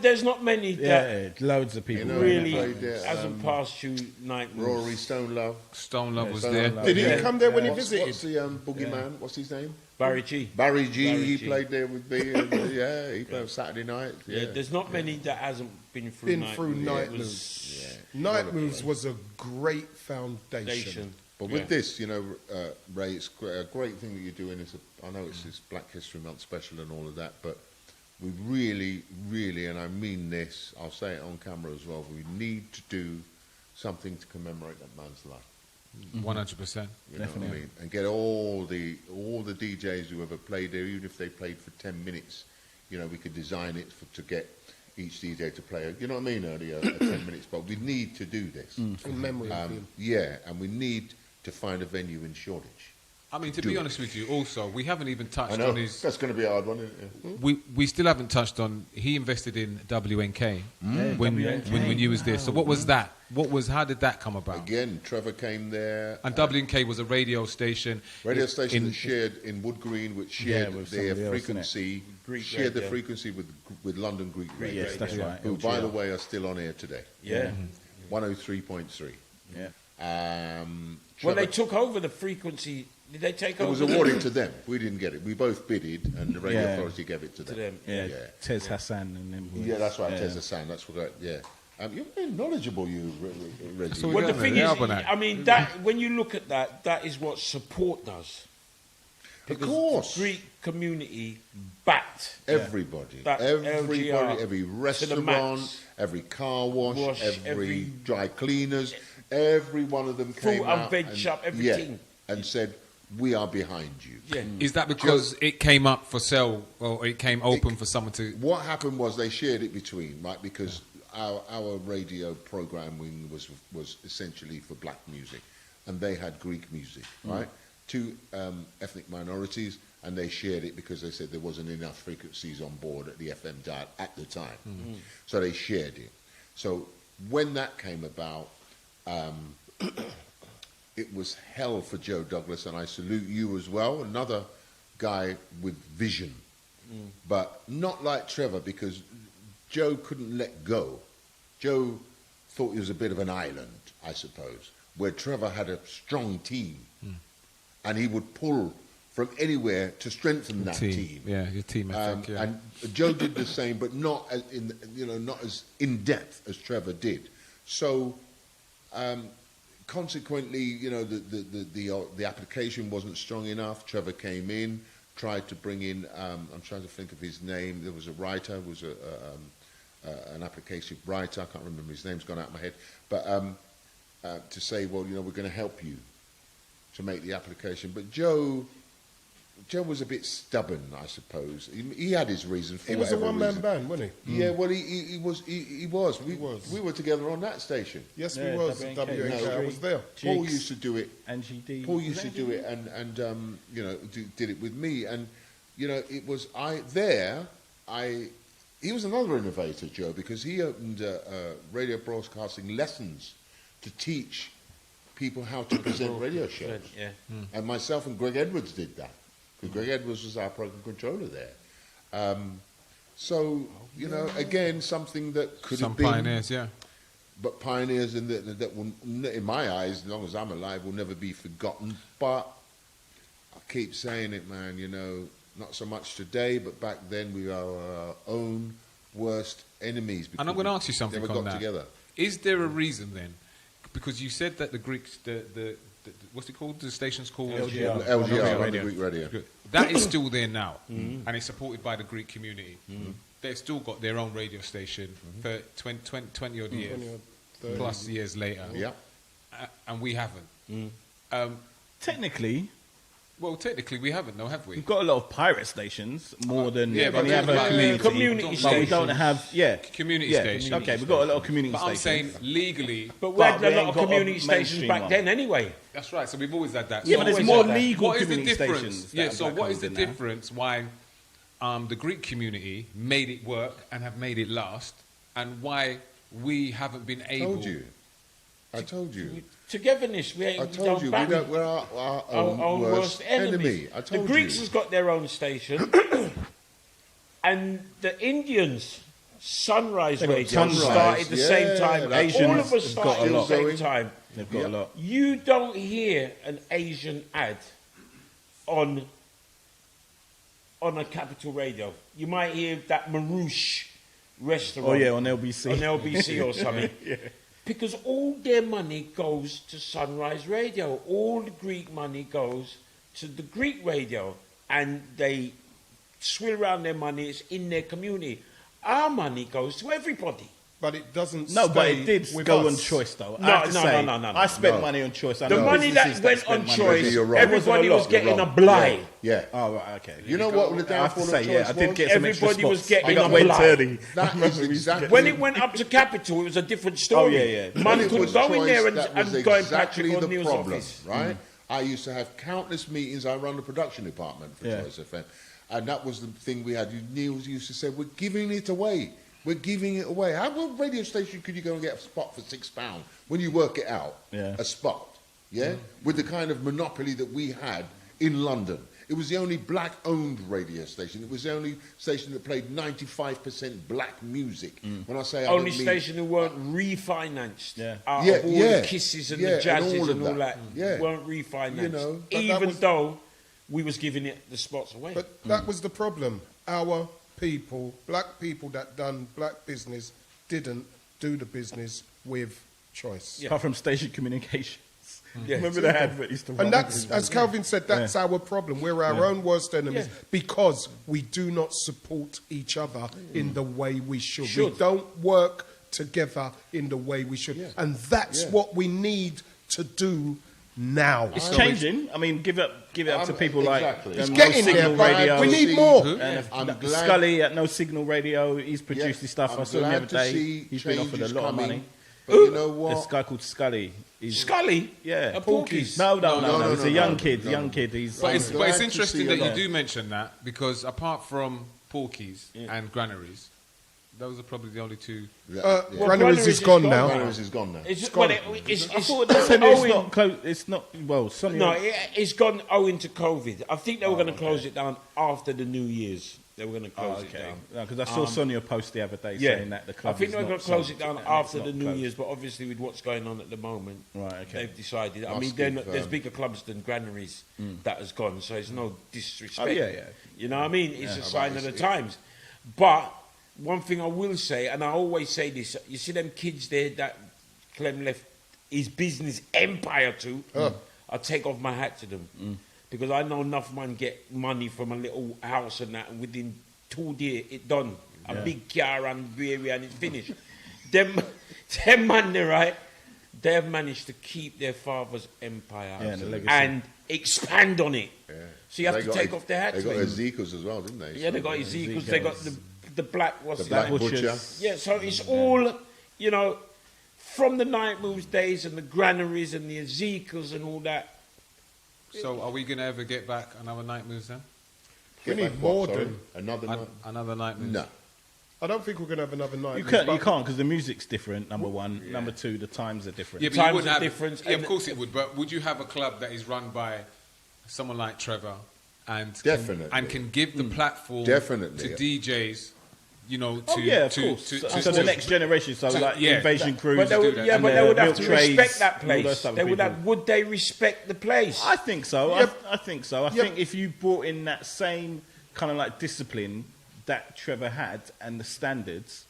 There's not many that Yeah, loads of people. You know, really played there, hasn't passed through Night Moves. Rory Stone Love. Stone Love was Stone there. Love. Did he Yeah. come there when he What's visited? the boogeyman? What's his name? Barry G. Barry G. Barry He G. played there with me. And, yeah, he played Saturday night. Yeah, Yeah. there's not many that hasn't been through Night Moves. Night It was Moves. Night Moves was a great foundation. Station. But with this, Ray, it's a great thing that you're doing. I know it's this Black History Month special and all of that, but we really, really, and I mean this, I'll say it on camera as well, we need to do something to commemorate that man's life. 100%. You know what I mean? And get all the DJs who ever played there, even if they played for 10 minutes, we could design it to get each DJ to play, you know what I mean, earlier, 10 minutes. But we need to do this. In memory of him. Yeah, and we need to find a venue in Shoreditch. I mean, to Do be it. honest with you, also, we haven't even I touched know, on his... that's going to be a hard one, isn't it? We still haven't touched on... He invested in WNK when you was there. So what was that? How did that come about? Again, Trevor came there. And WNK was a radio station. Radio station that shared in Wood Green, which shared with their somebody else, frequency, Greek shared the radio. frequency with London Greek Radio. Yes, that's right. Who, by the way, are still on air today. Yeah. 103.3. Yeah. Well, Trevor- they took over the frequency. Did they take it over? was awarded to them. We didn't get it. We both bidded, and the radio Yeah. authority gave it to them. them. Yeah, Tez Hassan and them boys. Yeah, that's right. Yeah. Tessa Sand. That's right. Yeah. You're very knowledgeable, you, Reggie. So Well, the Yeah, thing the is, almanac. I mean, that when you look at that, that is what support does. Of course. The Greek community backed Everybody, That everybody, LGR every to the restaurant, max. every car wash, Wash, every every- dry cleaners, every one of them Fruit came and out veg shop, everything. and said, we are behind you. Yeah. Is that because it came up for sale, or it came open for someone to... What happened was they shared it between, right? Because our radio programming was essentially for black music, and they had Greek music, right? Two ethnic minorities, and they shared it because they said there wasn't enough frequencies on board at the FM dial at the time. So they shared it. So when that came about, it was hell for Joe Douglas, and I salute you as well, another guy with vision. But not like Trevor, because Joe couldn't let go. Joe thought he was a bit of an island, I suppose, where Trevor had a strong team, and he would pull from anywhere to strengthen that team. Yeah, your team ethic. Yeah. And Joe did the same, but not as not as in depth as Trevor did. So, consequently, the application wasn't strong enough. Trevor came in, tried to bring in. I'm trying to think of his name. There was a writer, an application writer. I can't remember his name's gone out of my head. But to say, well, we're going to help you to make the application. But Joe was a bit stubborn, I suppose. He had his reason for it. He was a one-man band, wasn't he? Yeah, well, he was. We were together on that station. Yes, we was. WNK. I was there. Paul used to do it. And GD. Paul used to do it, and did it with me. And it was he was another innovator, Joe, because he opened radio broadcasting lessons to teach people how to present radio shows. Yeah. And myself and Greg Edwards did that. Because Greg Edwards was our program controller there. Again, something that could have been... Some pioneers, yeah. But pioneers that will, in my eyes, as long as I'm alive, will never be forgotten. But I keep saying it, man, not so much today, but back then we were our own worst enemies. And I'm going to ask you something never on got that. together. Is there a reason then? Because you said that the Greeks, the what's it called? The station's called LGR, Radio. Greek Radio. That is still there now, and it's supported by the Greek community. They've still got their own radio station for 20 odd years, plus years later. Yeah. And we haven't. Technically, we haven't, no, have we? we've got a lot of pirate stations, more than yeah, but any other like, community. community But we don't have, Community stations. Okay, we've got a lot of community But I'm stations. saying legally. But we But had we a lot ain't of got a community stations mainstream back one. then anyway. That's right. So we've always had that. Yeah, So but there's always more had that. legal What is the community difference? stations that Yeah. are So black what is owned the in now. difference? Why the Greek community made it work and have made it last, and why we haven't been able? I told you. Togetherness, we ain't I told you. We're our own worst enemy. I told you. The Greeks has got their own station, and the Indians, Sunrise Radio, started the same time. Asians All of us have got started a at the lot. same time. They've got a lot. You don't hear an Asian ad on a Capital Radio. You might hear that Marouche restaurant. Oh yeah, on LBC. On LBC or something. Because all their money goes to Sunrise Radio. All the Greek money goes to the Greek radio. And they swill around their money. It's in their community. Our money goes to everybody. But it doesn't No, but stay it did with go us. on choice, though. No, I have to no, say, no, no, no, I spent no. money on choice. I The know money that businesses went spent on money choice, You're wrong. everybody It wasn't a was lot. getting You're a wrong. blight. Yeah. Oh, right, okay. You know what the I have downfall to of say, choice I did was? get some extra Everybody was spots. getting I got a went blight. early. That is exactly... When it went up to Capital, it was a different story. Oh, yeah. Man When it couldn't was go in choice, there and that was go in exactly Patrick the O'Neill's problem, office. right? I used to have countless meetings. I run the production department for Yeah. Choice FM, and that was the thing we had. Neil used to say, "We're giving it away. We're giving it away." How what radio station could you go and get a spot for £6 when you work it out? Yeah. A spot, yeah, with the kind of monopoly that we had in London. It was the only black-owned radio station. It was the only station that played 95% black music. When I say I Only don't mean- station who weren't refinanced Yeah. out Yeah, of all yeah. the kisses and Yeah, the and jazzes all and of all that. that. Yeah. Weren't refinanced. You know, but that even was- though we was giving it the spots away. But that was the problem. Our people, black people that done black business, didn't do the business with choice. Apart from station communications. Yeah. Remember the advert used to run? And that's, as Calvin said, that's our problem. We're our own worst enemies because we do not support each other in the way we should. We don't work together in the way we should. And that's what we need to do now. It's changing. I mean, give it up to people exactly. like It's No getting there, Signal but Radio. we need more. And I'm glad- Scully at No Signal Radio, he's produced his stuff. I'm I saw him the glad other to day. see He's been offered a changes lot of coming, money. But you know This what? guy called Scully. Scully? Yeah. A Porky's? No. No, He's no, a young no, kid. no. Young kid. He's. But it's glad to interesting see that a you lot. do mention that, because apart from Porky's and Granaries, those are probably the only two. Granaries Granaries is is gone gone now. Granaries is gone now. It's, gone. I thought they said it's not close. It's not. Well, some. No, it's gone owing to COVID. I think they were going to close it down after the New Year's. They were going to close it down. Because I saw Sonia post the other day Yeah, saying that the club. I think is they're not going to close sold it down and after it's the not New closed. Year's, but obviously with what's going on at the moment, Right, okay. they've decided. I Must mean, give, there's bigger clubs than Granaries that has gone, so it's no disrespect. Oh, yeah. You know what I mean? It's a sign of the times. But one thing I will say, and I always say this, you see them kids there that Clem left his business empire to, I take off my hat to them. Because I know enough man get money from a little house and that, and within 2 days it done. A big car and area and it's finished. them man there, right? They have managed to keep their father's empire and the legacy. and expand on it. Yeah. So you have They to got take off their hat They to got him. Ezekiel's as well, didn't they? Yeah, they got Ezekiel's. They got the black. What's The Black that? Butcher. Yeah, so it's all, you know, from the Night Moves days and the Granaries and the Ezekiels and all that. So are we going to ever get back another Night Moves then? We Get need back more what, sorry? than. Another night? Another Night Moves? No. I don't think we're going to have another night. You can't because the music's different. Number one, number two, the times are different. Yeah, but Times you wouldn't are have different, Yeah, of and- course it would. But would you have a club that is run by someone like Trevor and Definitely. can give the platform Definitely. to DJs? You know, to of to, course. to, So the next generation, so like yeah, Invasion Crews. But they would, that. yeah, and but the they would have milk to trades respect that and all those place. type of They would people. have. Would they respect the place? I think so. Yep. I think so. I Yep. think if you brought in that same kind of like discipline that Trevor had and the standards,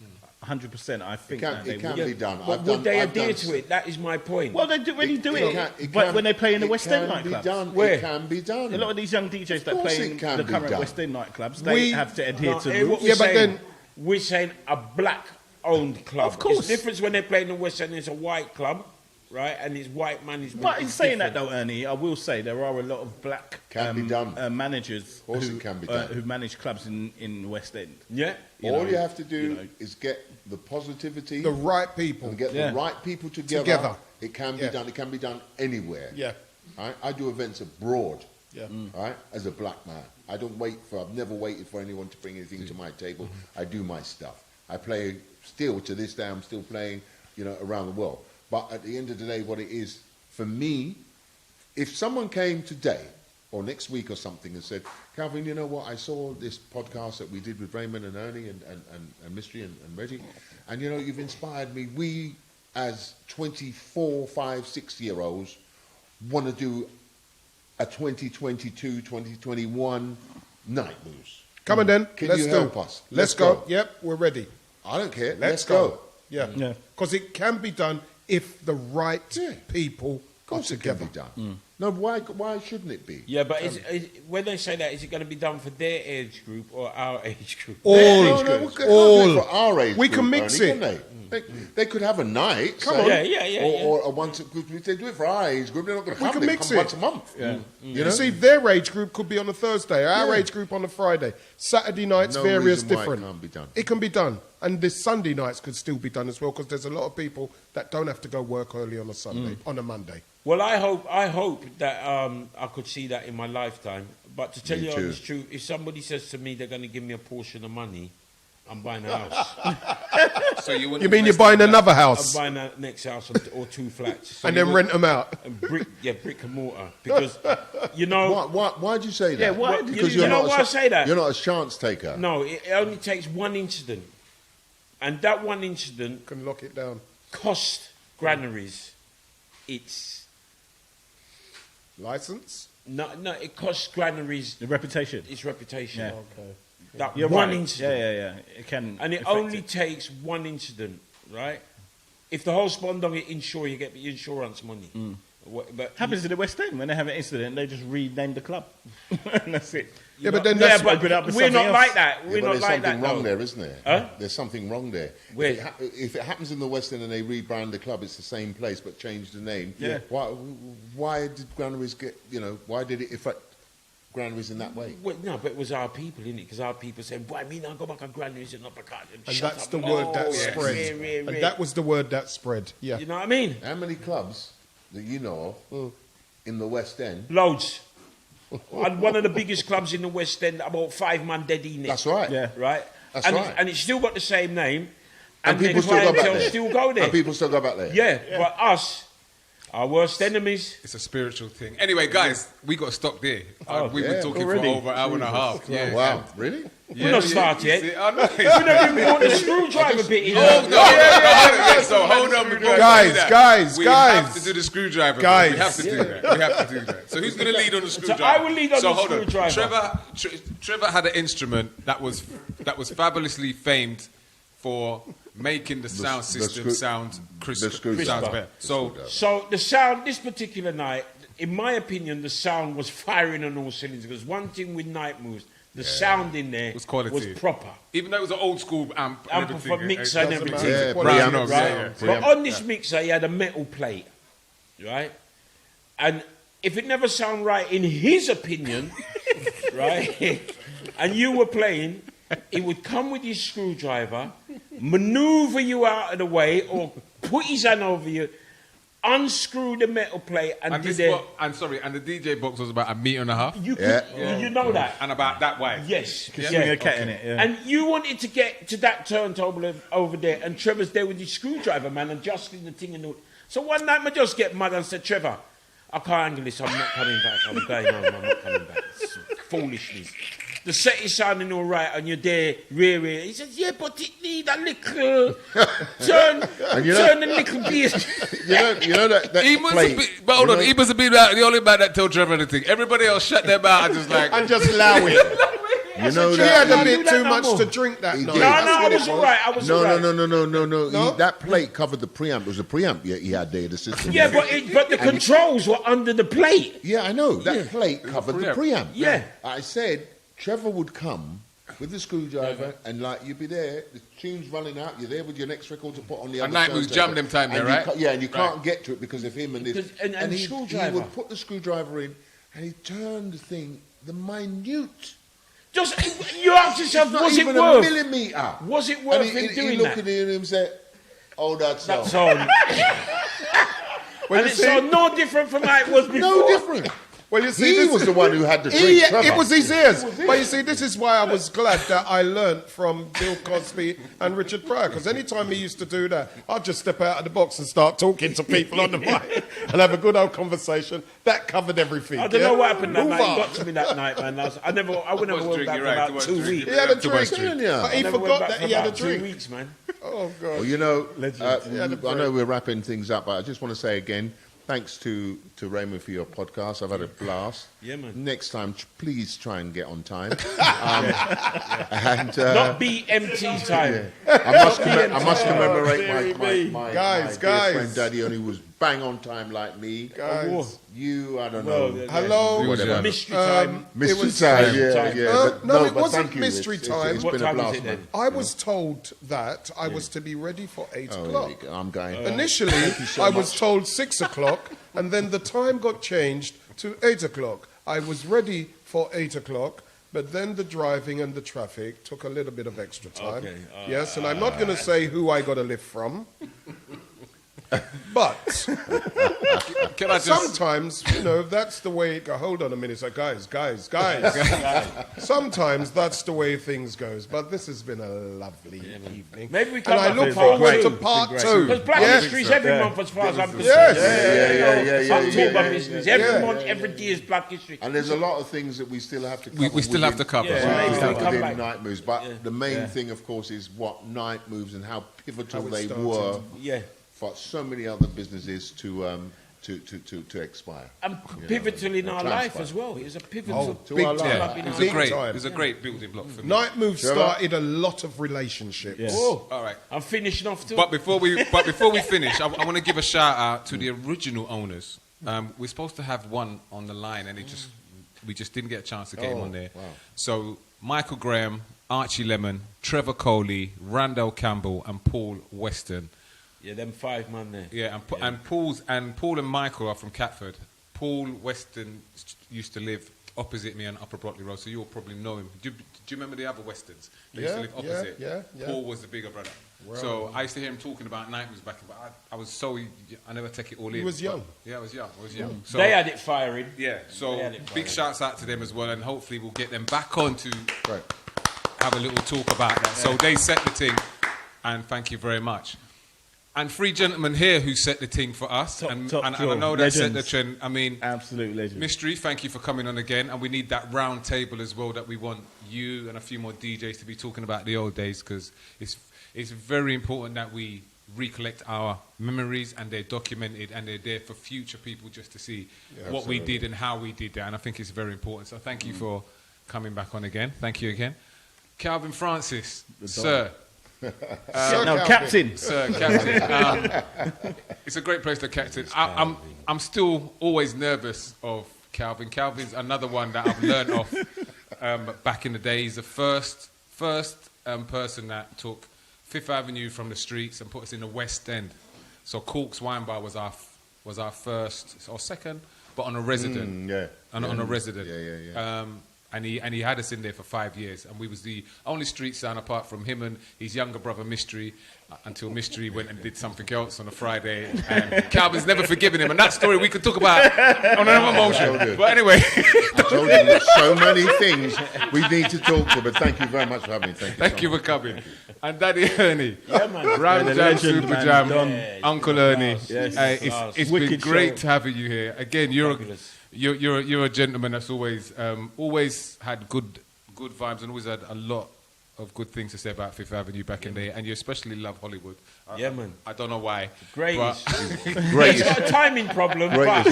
100%, I think that they It can would. be done. But would they adhere to it? That is my point. Well, they do really do It it, can- but when they play in the West End It can nightclubs. be done. Where? It can be done. A lot of these young DJs that course play it in can the be current done. West End nightclubs, they have to adhere to the what rules. we're Yeah, but saying, then- we're saying a black-owned club. Of course. It's different when they play in the West End. It's a white club, right? And it's white management. But in It's saying that different. though, Ernie, I will say there are a lot of black Can be done. managers course who, it can be done. who manage clubs in the West End. Yeah. All know, you have to do you know. is get the positivity The right people. and get Yeah. the right people together. Together. It can be Yeah. done. It can be done anywhere. Yeah. Right? I do events abroad. Yeah. Right? As a black man, I've never waited for anyone to bring anything to my table. I do my stuff. I play still to this day. I'm still playing, around the world. But at the end of the day, what it is for me, if someone came today or next week or something and said, Calvin, you know what? I saw this podcast that we did with Raymond and Ernie and Mystery and Reggie, and you've inspired me. We, as 24, 5, 6-year-olds, want to do a 2022, 2021 Night Moves. Come on then. Can Let's you do. help us? Let's go. Yep, we're ready. I don't care. Let's go. Yeah. Yeah. Because it can be done if the right Yeah. people Of course are it can together. be done. No, why shouldn't it be? Yeah, but when they say that, is it going to be done for their age group or our age group? All No, age we groups. could have it All. for our age We group, can mix Ernie, it. couldn't they? They could have a night. Come say, on. Yeah. Or a once. If they do it for our age group, they're not going to We come. can They mix come it. once a month. Yeah. You know. You see, their age group could be on a Thursday, our Yeah. age group on a Friday. Saturday nights, No various reason why it different. can't be done. It can be done. And this Sunday nights could still be done as well because there's a lot of people that don't have to go work early on a Sunday, on a Monday. Well, I hope that I could see that in my lifetime. But to tell Me you the too. honest truth, if somebody says to me they're going to give me a portion of money, I'm buying a house. So you wouldn't You mean you're invest buying in another I'm house buying a next house or 2 flats. So and you then would- rent them out? and brick and mortar. Because, you know... Why'd you say that? Yeah, why Well, did Because you you're know not why I say that? You're not a chance taker. No, it only takes one incident. And that one incident Can lock it down. cost Granaries its... License? No, it cost Granaries The reputation. its reputation. Yeah. Okay. That You're one right. incident. Yeah. It can. And it affect only takes one incident, right? If the whole spondong insure, you get the insurance money. But Happens in the West End when they have an incident, they just rename the club, and that's it. Yeah, but then that's but open up with we're something not else. like that. We're Yeah, but not there's like something that. wrong though. there, isn't there? Huh? There's something wrong there. Where? If it happens in the West End and they rebrand the club, it's the same place but change the name. Yeah. Why did Granaries get? Why did it affect Granaries in that way? Well, no, but it was our people, innit? Because our people said, "Why me now go back and granaries and uppercut?" And Shut that's up. the word that Oh, spread. yeah. And that was the word that spread. Yeah. You know what I mean? How many clubs that you know of in the West End? Loads. And one of the biggest clubs in the West End, about 5 man dead in it. That's right. Yeah. Right? That's and right. and it's still got the same name. And the people still go back clientele there. still go there. And people still go back there. Yeah, but us, our worst enemies. It's a spiritual thing. Anyway, guys, we got to stop there. We've been talking already? for over an hour and a half. Yeah. Wow, really? We're not started yet. See, I know. We don't even want the screwdriver bit in. Oh, no. So hold on. Before we Guys, do that, guys, we guys. have to do the screwdriver. Guys. We have to do that. We have to do that. So who's going to lead on the screwdriver? I will lead on the hold screwdriver. Trevor had an instrument that was fabulously famed for making the sound system sound crisp. screwdriver. Sounds better. So the sound, this particular night, in my opinion, the sound was firing on all cylinders. Because one thing with Night Moves, the sound in there was quality. proper. Even though it was an old school amp and Amp everything, for mixer and doesn't everything. matter. Yeah, Brown preamp, knobs, right. yeah. But on this mixer, he had a metal plate, right? And if it never sound right in his opinion, right, and you were playing, he would come with his screwdriver, maneuver you out of the way, or put his hand over you, unscrew the metal plate, and And did this it. and the DJ box was about 1.5 meters. You could, you know that. And about that way. Yes. Swing a cat in it. Yeah. And you wanted to get to that turntable over there, and Trevor's there with his screwdriver, man, adjusting the thing and all. So one night, I just get mad and said, Trevor, I can't handle this. I'm not coming back. I'm going home. I'm not coming back. It's foolishness. The set is sounding all right, and you're there, rear. He says, yeah, but it need a little turn a little bit. You know that He must plate, have been, but hold on, he must have been the only man that told Trevor anything. Everybody else shut their mouth and just like... And just allow it. You know He had a that. bit that too no much more. to drink that He night. did. No, That's I what it was all right. I was all right. No. That plate covered the preamp. It was a preamp he had there, the system. Yeah, but the controls were under the plate. Yeah, I know. That plate covered the preamp. Yeah. I said Trevor would come with the screwdriver and like you'd be there, the tune's running out, you're there with your next record to put on the other Night Moves turntable. jam them time there, And you right? ca- and you can't get to it because of him and this. Because- and the he screwdriver. would put the screwdriver in and he turned the thing, the minute. Just, you ask yourself, Not was it even worth? a millimetre. Was it worth And him he doing looked that? at it and said, oh, that's all. That's all. Well, And you it's see- so no different from how it was before. No different. Well, you see, He this was the one who had the drink, He, Trevor. it was his ears. But you see, this is why I was glad that I learnt from Bill Cosby and Richard Pryor. Because anytime he used to do that, I'd just step out of the box and start talking to people on the mic and have a good old conversation. That covered everything. I don't know what happened that Move night. on. He got to me that night, man. I would never was went back drinking, for right, about too much 2 drinking. weeks. He had a Too much drink. drink. Yeah. But he Never went forgot back that for he had a about 2 drink. weeks, man. Oh, God. Well, you know, had a I know we're wrapping things up, but I just want to say again, thanks to Raymond for your podcast. I've had a blast. Yeah, man. Next time, please try and get on time. And Not BMT time. I must commemorate my Guys, dear guys. friend Daddy, only was bang on time like me. Guys. You, I don't Well, know. Hello. Whatever. Mystery time. Mystery was- time, time. yeah. No, it but wasn't thank you. mystery time. It's What been a time is blast, it then? man. I was told that I was to be ready for 8 Oh, o'clock. there you go. I'm going. Initially, I was told 6 o'clock, and then the time got changed to 8 o'clock. I was ready for 8 o'clock, but then the driving and the traffic took a little bit of extra time. Okay, Yes, and I'm not going to say who I got a lift from. But Can I just... sometimes, that's the way it goes. Hold on a minute. So guys. Sometimes that's the way things goes. But this has been a lovely evening. Maybe we And come I back look with forward part to two. part two. Because Black Yes. History's every month as far as I'm concerned. Yes. I'm talking about yeah, business. yeah, Every yeah. month, every day is Black History. And there's a lot of things that we still have to cover. We still have to cover. Yeah, so- maybe within we come back. Night Moves. But the main thing, of course, is what Night Moves and how pivotal How it they started. were Yeah. for so many other businesses to expire. And pivotal in our life transpire. as well. It was a pivotal. to big our life. time. Yeah, in it was our a Big great, time. it was a great building block for me. Night Move Trevor? started a lot of relationships. Oh, All right. I'm finishing off too. But before we finish, I want to give a shout out to the original owners We're supposed to have one on the line, and we just didn't get a chance to get him on there. Wow. So Michael Graham, Archie Lemon, Trevor Coley, Randall Campbell, and Paul Weston. Yeah, them 5 man there. Yeah, and Paul and Michael are from Catford. Paul Weston used to live opposite me on Upper Brockley Road, so you'll probably know him. Do you remember the other Westons? They used to live opposite. Yeah. Paul was the bigger brother. Wow. So I used to hear him talking about Nightmares back, but I was so I never take it all in. He was young. Yeah, I was young. So, They had it firing. yeah, so They had it big firing. shouts out to them as well, and hopefully we'll get them back on to Right. have a little talk about that. So they set the thing, and thank you very much. And 3 gentlemen here who set the thing for us, Top and I draw, know that set the legends. trend. I mean, Absolute legend. Mystery, thank you for coming on again, and we need that round table as well that we want you and a few more DJs to be talking about the old days, because it's very important that we recollect our memories and they're documented and they're there for future people just to see what we did and how we did that, and I think it's very important. So thank you for coming back on again. Thank you again. Calvin Francis, sir. Captain. Sir, Captain. It's a great place to captain. I'm still always nervous of Calvin. Calvin's another one that I've learned off back in the day. He's the first person that took Fifth Avenue from the streets and put us in the West End. So Cork's Wine Bar was our first or second, but on a resident. On a resident. Yeah. And he had us in there for 5 years, and we was the only street sound apart from him and his younger brother Mystery, until Mystery went and did something else on a Friday, and Calvin's never forgiven him, and that story we could talk about on another motion. But anyway, I told you there's so many things we need to talk to, but thank you very much for having me. thank you for coming. And Daddy Ernie, Yeah, man. Ram the Jam, legend, Super man, Jam, Don. Yeah, Uncle Ernie. Yes. It's Wicked been great show. to have you here again. You're Fabulous. you're a gentleman that's always had good vibes and always had a lot of good things to say about Fifth Avenue back in the day, and you especially love Hollywood. Yeah, man. I don't know why. Greatest. but- He's got a timing problem, but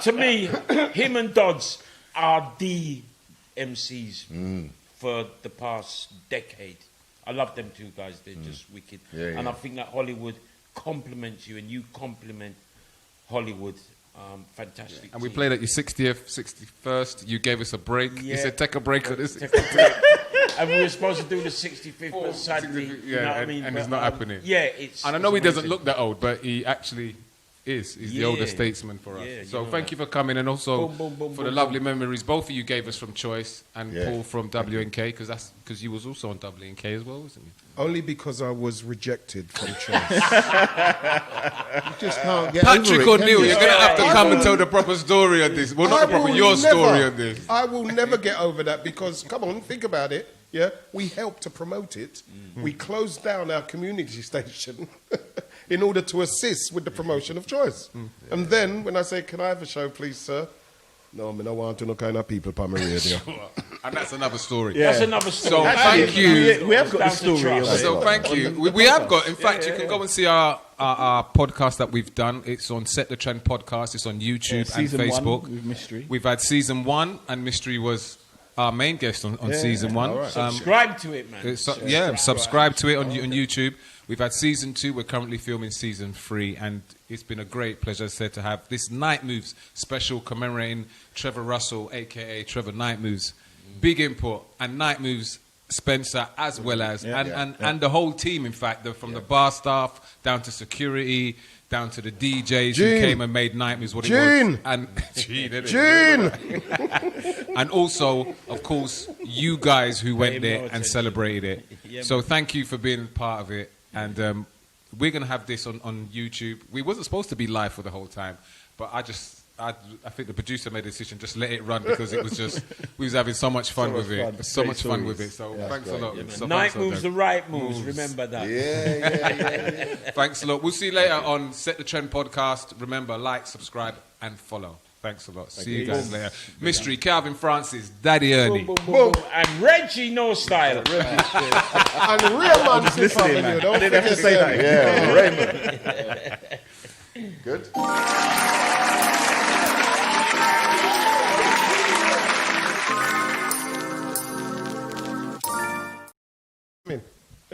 to me, him and Dodds are the MCs for the past decade. I love them two guys. They're just wicked. Yeah, and yeah. I think that Hollywood compliments you and you compliment Hollywood. Fantastic. And we team. played at your 60th, 61st. You gave us a break. You Yeah. said, take a break on this. Take a break. And we were supposed to do the 65th, but sadly, 65th, you know what I and- mean? and it's But, not happening. Yeah, it's. And I know it's he doesn't amazing. look that old, but he actually is. He's the Yeah. older statesman for us. Yeah, you So know thank that. you for coming, and also Boom, boom, boom, for the boom, lovely memories both of you gave us from Choice, and Yeah. Paul from WNK, because you was also on WNK as well, wasn't you? Only because I was rejected from choice. You just can't get Patrick over it, O'Neill, can you? you're going to have to come and tell the proper story on this. Well, not the proper, your story on this. I will never get over that because, come on, think about it. Yeah, we helped to promote it. We closed down our community station in order to assist with the promotion of Choice. And then when I say, "Can I have a show, please, sir?" No, I mean, I want to know kind of people on my radio. And that's another story. Yeah. That's another story. So Actually, thank you. We have got the Down to story. trust. of it. So thank you. We have got, in fact, you can go and see our podcast that we've done. It's on Set the Trend podcast. It's on YouTube and Season Facebook. 1 with Mystery. We've had season 1, and Mystery was our main guest on season 1. all right. Subscribe to it, man. Subscribe to it on YouTube. We've had season 2. We're currently filming season 3, and it's been a great pleasure, as I said, to have this Night Moves special commemorating Trevor Russell, aka Trevor Night Moves. Big input, and Night Moves Spencer as well as and the whole team. In fact, from the bar staff down to security, down to the DJs who Gene. came and made Night Moves what it Gene. was. And Gene, innit? Gene! And also, of course, you guys who went Pay there more and attention. celebrated it. Yeah, So thank you for being part of it. And we're going to have this on YouTube. We wasn't supposed to be live for the whole time, but I think the producer made a decision, just let it run, because it was just, we was having so much fun with it. So much fun with it. So thanks a lot. So Night thanks a lot, moves, the Dave. right moves. Remember that. Yeah. Thanks a lot. We'll see you later on Set the Trend podcast. Remember, like, subscribe, and follow. Thanks a lot. See you guys later. Mystery, Calvin Francis, Daddy Ernie. Boom, boom, boom, boom. And Reggie No Style. And real man, Fifth Avenue, don't I didn't have to forget say that. Yeah, Raymond. Good.